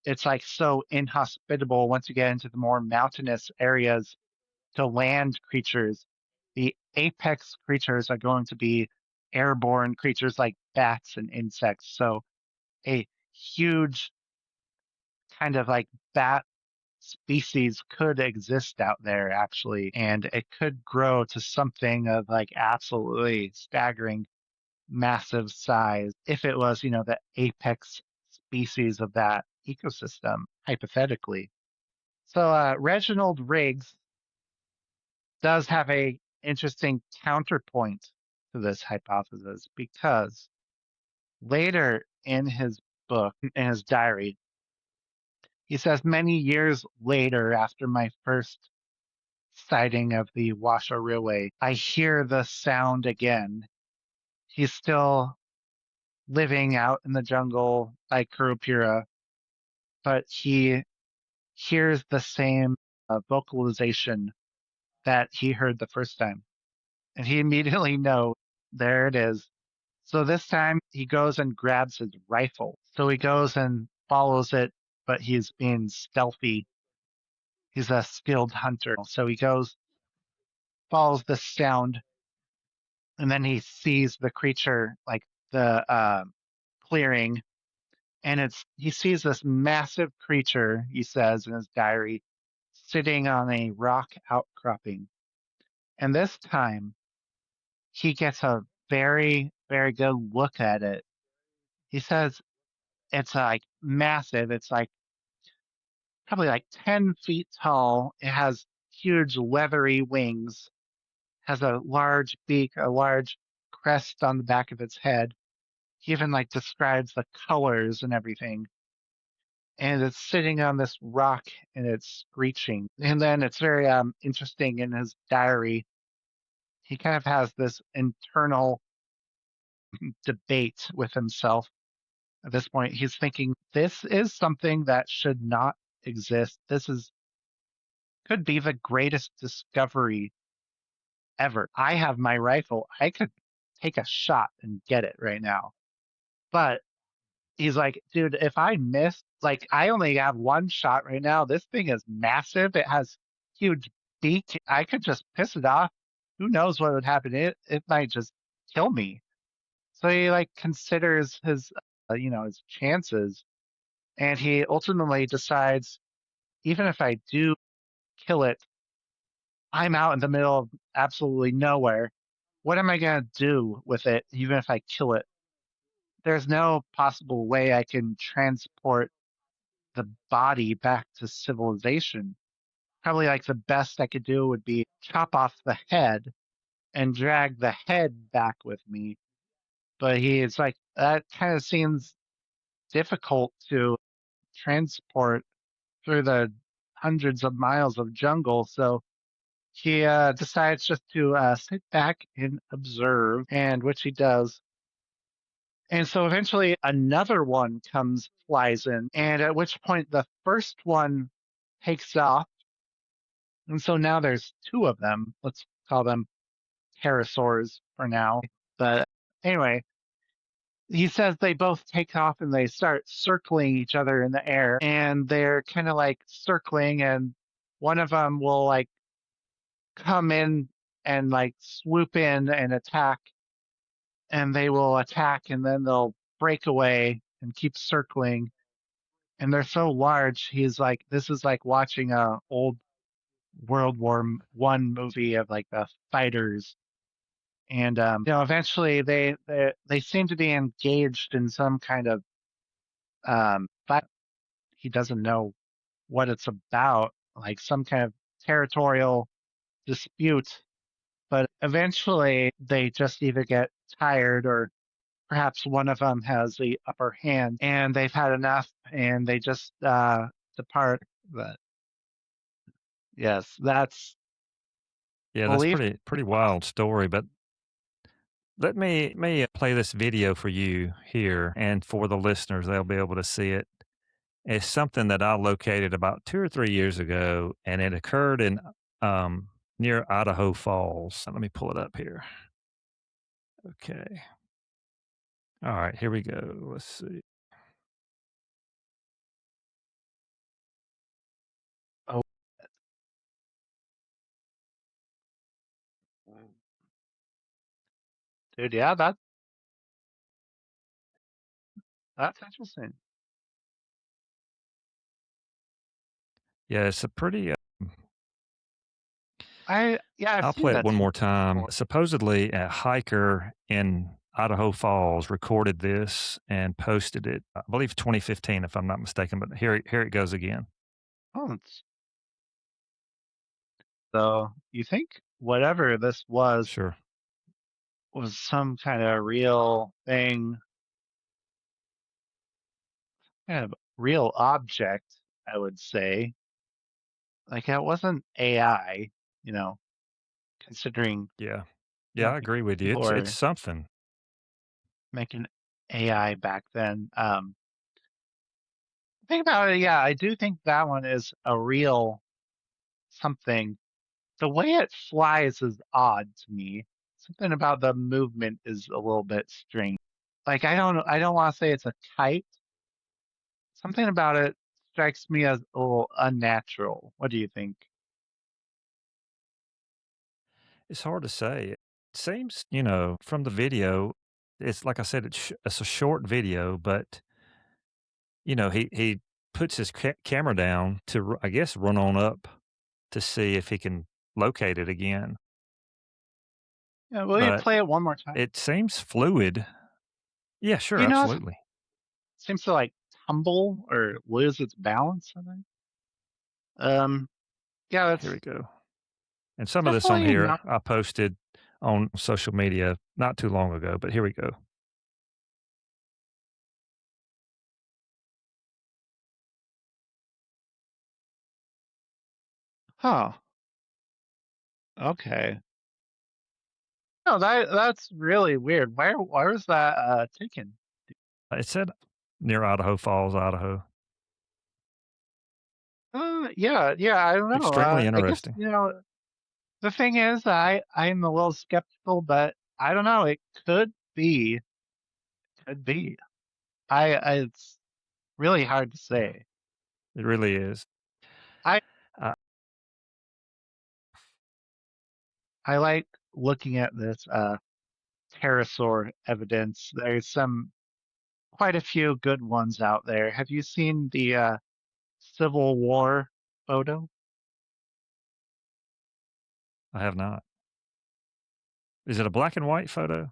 it's like so inhospitable once you get into the more mountainous areas to land creatures. The apex creatures are going to be airborne creatures like bats and insects. So a huge kind of like bat species could exist out there actually, and it could grow to something of like absolutely staggering massive size if it was, the apex species of that ecosystem, hypothetically. So Reginald Riggs does have a interesting counterpoint to this hypothesis because later in his book, in his diary, he says many years later after my first sighting of the Washoe Railway, I hear the sound again. He's still living out in the jungle by Kuru Pira, but he hears the same vocalization that he heard the first time. And he immediately knows there it is. So this time he goes and grabs his rifle. So he goes and follows it, but he's being stealthy. He's a skilled hunter. So he goes, follows the sound, and then he sees the creature, like the clearing, and he sees this massive creature, he says in his diary, sitting on a rock outcropping. And this time he gets a very, very good look at it. He says it's like massive. It's like probably like 10 feet tall. It has huge leathery wings, has a large beak, a large crest on the back of its head. He even like describes the colors and everything. And it's sitting on this rock and it's screeching. And then it's very interesting in his diary. He kind of has this internal debate with himself At this point, he's thinking this is something that should not exist. Could be the greatest discovery ever. I have my rifle. I could take a shot and get it right now. But he's like, dude, if I miss, like, I only have one shot right now. This thing is massive. It has huge beak. I could just piss it off. Who knows what would happen? It might just kill me. So he like considers his chances, and he ultimately decides, even if I do kill it, I'm out in the middle of absolutely nowhere. What am I gonna do with it, even if I kill it? There's no possible way I can transport the body back to civilization. Probably like the best I could do would be chop off the head and drag the head back with me. But it's like that kind of seems difficult to transport through the hundreds of miles of jungle. So he decides just to sit back and observe, and which he does. And so eventually another one flies in, and at which point the first one takes off. And so now there's two of them. Let's call them pterosaurs for now. But anyway, he says they both take off and they start circling each other in the air. And they're kind of like circling, and one of them will like come in and like swoop in and attack. And they will attack and then they'll break away and keep circling. And they're so large, he's like, this is like watching a old World War I movie of like the fighters. And eventually they seem to be engaged in some kind of but he doesn't know what it's about, like some kind of territorial dispute. But eventually they just either get tired, or perhaps one of them has the upper hand and they've had enough and they just depart. But yes, that's Yeah, that's belief. pretty wild story. But let me play this video for you here, and for the listeners, they'll be able to see it. It's something that I located about 2 or 3 years ago, and it occurred in um, near Idaho Falls. Let me pull it up here. Okay. All right, here we go. Let's see. Oh, dude, yeah, that's interesting. Yeah, it's a pretty. I've I'll seen play it that one scene more time. before. Supposedly, a hiker in Idaho Falls recorded this and posted it. I believe 2015, if I'm not mistaken. But here it goes again. Oh, so you think whatever this Sure. was some kind of real thing, kind of real object, I would say. Like it wasn't AI, you know, considering Yeah. you Yeah, know I agree with you. people It's were something. making AI back then. Think about it, yeah, I do think that one is a real something. The way it flies is odd to me. Something about the movement is a little bit strange. Like I don't want to say it's a kite. Something about it strikes me as a little unnatural. What do you think? It's hard to say. It seems, from the video, it's like I said, it's a short video, but he puts his camera down to, I guess, run on up to see if he can locate it again. Yeah, will you But play it one more time? it seems fluid. Yeah, Do sure, you know if it absolutely. seems to like tumble or lose its balance? I think. Um, yeah, Here we that's go. And some of this on definitely here not. I posted on social media not too long ago, but here we go. Huh. Okay. No, that's really weird. Where was that taken? It said near Idaho Falls, Idaho. Yeah, I don't know. Extremely I guess, interesting. the thing is, I'm a little skeptical, but I don't know. It could be. It's really hard to say. It really is. I Uh, I like looking at this pterosaur evidence. There's quite a few good ones out there. Have you seen the Civil War photo? I have not. Is it a black and white photo?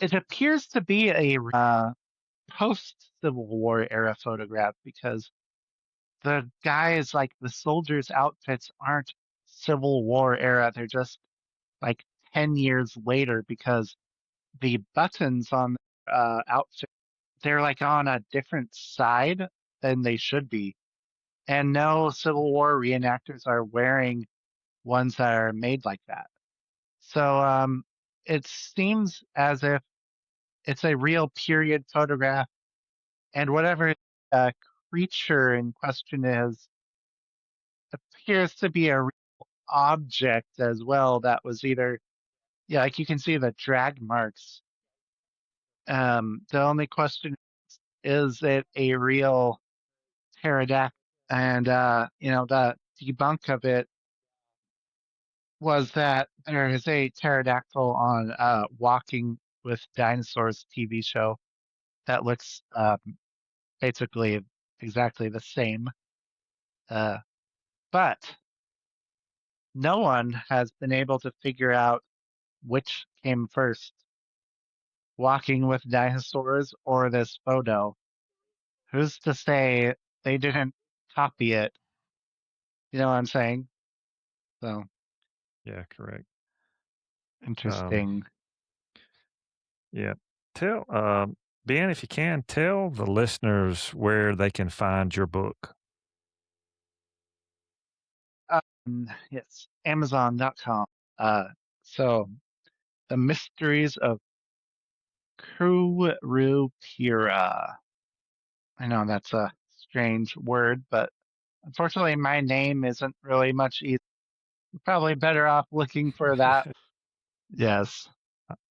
It appears to be a post Civil War era photograph because the guys, like the soldiers' outfits, aren't Civil War era. They're just like 10 years later because the buttons on the outfit, they're like on a different side than they should be. And no Civil War reenactors are wearing ones that are made like that. So it seems as if it's a real period photograph, and whatever uh, creature in question is appears to be a real object as well that was either, yeah, like you can see the drag marks. The only question is it a real pterodactyl? And the debunk of it was that there is a pterodactyl on Walking with Dinosaurs TV show that looks basically exactly the same. Uh, but no one has been able to figure out which came first, Walking with Dinosaurs or this photo. Who's to say they didn't copy it? You know what I'm saying? So Yeah, correct. Um, interesting. yeah. Tell Ben, if you can, tell the listeners where they can find your book. Yes, Amazon.com. Uh, so the Mysteries of Kuru Pira. I know that's a strange word, but unfortunately, my name isn't really much easier. You're probably better off looking for that. Yes.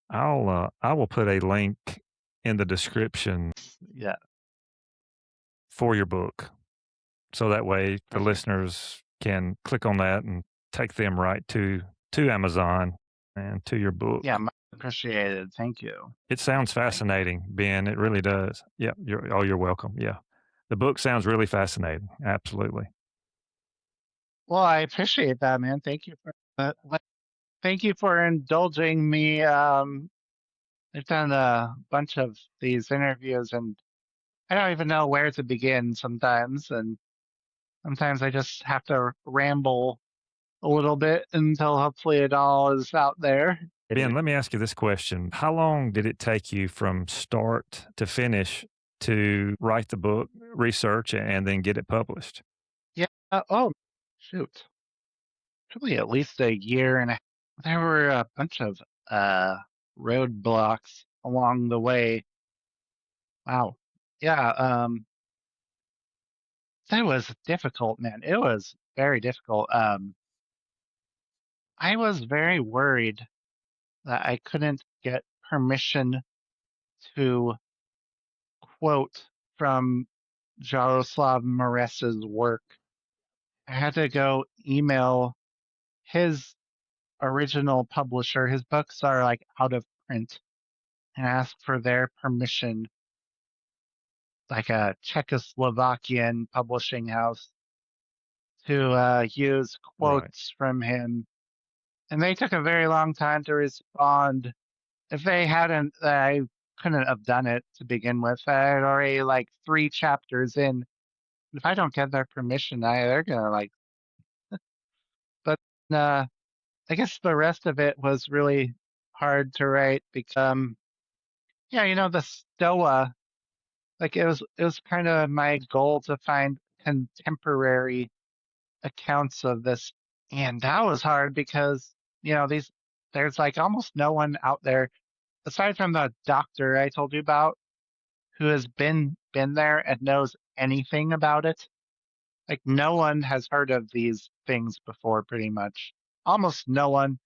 I will put a link in the description Yeah. for your book, so that way the Perfect. listeners can click on that and take them right to Amazon and to your Yeah, book. much appreciated. Thank you. It sounds Thank you. fascinating, Ben. It really does. Yeah, you're welcome. Yeah. The book sounds really fascinating. Absolutely. Well, I appreciate that, man. Thank you for indulging me. I've done a bunch of these interviews, and I don't even know where to begin sometimes. And sometimes I just have to ramble a little bit until hopefully it all is out there. Ben, let me ask you this question. How long did it take you from start to finish to write the book, research, and then get it published? Yeah. Oh, shoot. Probably at least a year and a. There were a bunch of uh roadblocks along the way. Wow. Yeah. That was difficult, man. It was very difficult. I was very worried that I couldn't get permission to quote from Jaroslav Mores's work. I had to go email his original publisher. His books are like out of print, and ask for their permission, like a Czechoslovakian publishing house, to use Right. quotes from him. And they took a very long time to respond. If they hadn't, I couldn't have done it to begin with. I had already like 3 chapters in. If I don't get their permission, they're gonna like. But uh, I guess the rest of it was really hard to write because, yeah, the Stoa. Like it was kind of my goal to find contemporary accounts of this, and that was hard because these there's like almost no one out there aside from the doctor I told you about, who has been there and knows anything about it, like no one has heard of these things before, pretty much. Almost no one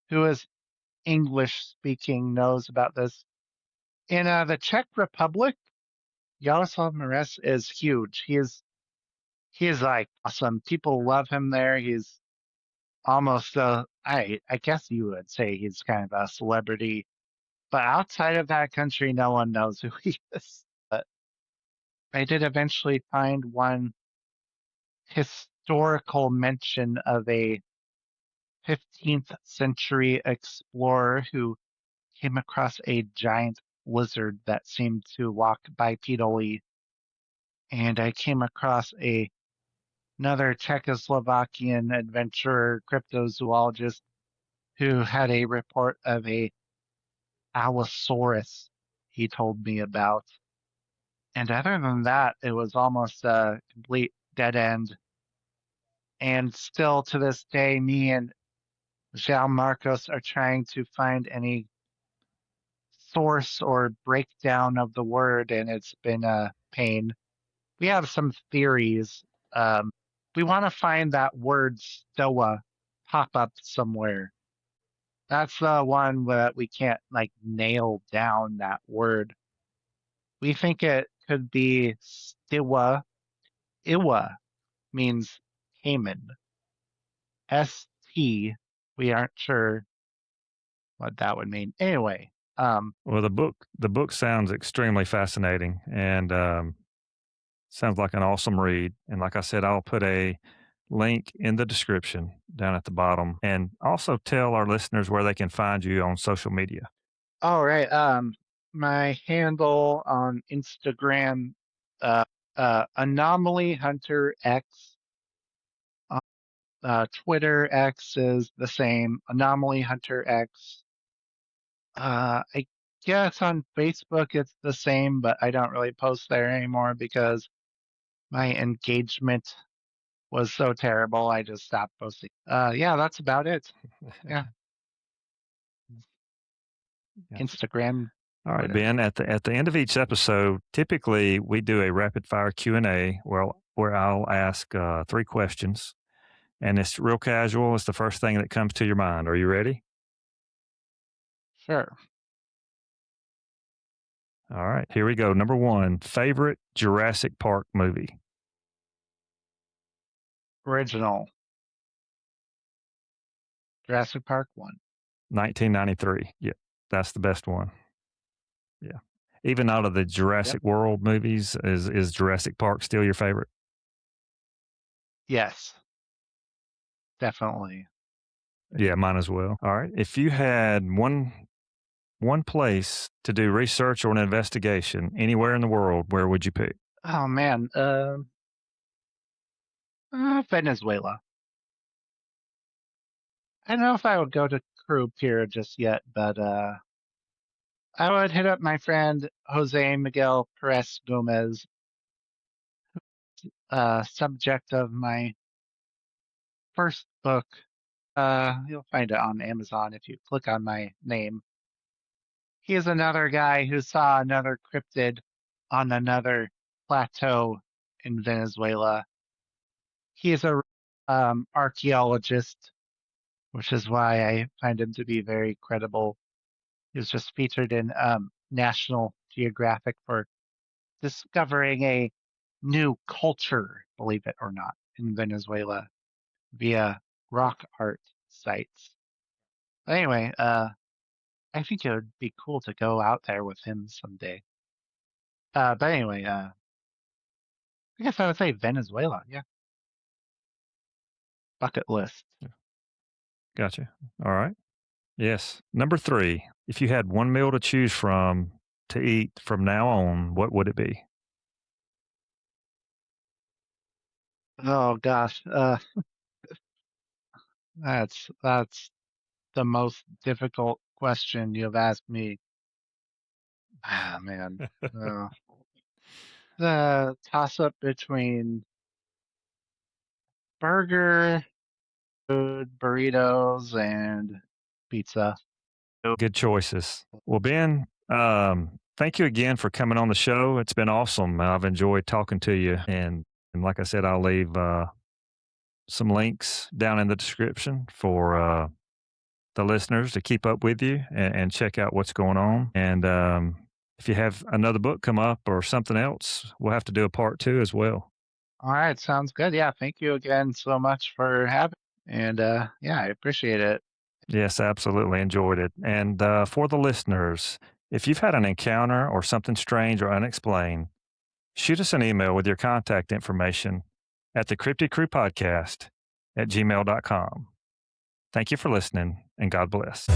who is English speaking knows about this. In the Czech Republic, Yaroslav Mores is huge. He is like awesome. People love him there. He's almost I guess you would say he's kind of a celebrity. But outside of that country, no one knows who he is. But I did eventually find one historical mention of a 15th century explorer who came across a giant lizard that seemed to walk bipedally. And I came across another Czechoslovakian adventurer, cryptozoologist, who had a report of a Allosaurus he told me about. And other than that, it was almost a complete dead end. And still to this day, me and Jean Marcos are trying to find any source or breakdown of the word, and it's been a pain. We have some theories. We want to find that word Stoa pop up somewhere. That's the one that we can't like nail down that word. We think it could be Stiwa. Iwa means Cayman. ST, we aren't sure what that would mean. Anyway, Well, the book sounds extremely fascinating and sounds like an awesome read. And like I said, I'll put a link in the description down at the bottom, and also tell our listeners where they can find you on social media. all right. My handle on Instagram, uh, Anomaly Hunter X. Twitter X is the same, Anomaly Hunter X. I guess on Facebook it's the same, but I don't really post there anymore because my engagement was so terrible. I just stopped posting. Yeah, that's about it. Yeah, Gotcha. Instagram. All right, Twitter. Ben. At the end of each episode, typically we do a rapid fire Q&A where I'll ask 3 questions, and it's real casual. It's the first thing that comes to your mind. Are you ready? Sure. All right, here we go. Number 1, favorite Jurassic Park movie? Original. Jurassic Park 1. 1993. Yeah, that's the best one. Yeah. Even out of the Yep. Jurassic World movies, is Jurassic Park still your favorite? Yes. Definitely. Yeah, mine as well. All right. If you had one place to do research or an investigation anywhere in the world, where would you pick? Oh man. Venezuela. I don't know if I would go to Kuru Pira just yet, but I would hit up my friend Jose Miguel Perez Gomez, subject of my first book. You'll find it on Amazon if you click on my name. He is another guy who saw another cryptid on another plateau in Venezuela. He is a archaeologist, which is why I find him to be very credible. He was just featured in National Geographic for discovering a new culture, believe it or not, in Venezuela via rock art sites. Anyway, I think it would be cool to go out there with him someday. But anyway, I guess I would say Venezuela. Yeah, bucket list. Gotcha. All right. Yes. Number 3, if you had one meal to choose from to eat from now on, what would it be? Oh gosh, that's the most difficult question you've asked me. Ah, man. Uh, the toss up between burger, food, burritos, and pizza. Good choices. Well, Ben, thank you again for coming on the show. It's been awesome. I've enjoyed talking to you. And like I said, I'll leave some links down in the description for the listeners to keep up with you and check out what's going on. And if you have another book come up or something else, we'll have to do a part 2 as well. All right, sounds good. Yeah, thank you again so much for having me. And yeah, I appreciate it. Yes, absolutely enjoyed it. And for the listeners, if you've had an encounter or something strange or unexplained, shoot us an email with your contact information at the Cryptid Crew Podcast at gmail.com. Thank you for listening, and God bless.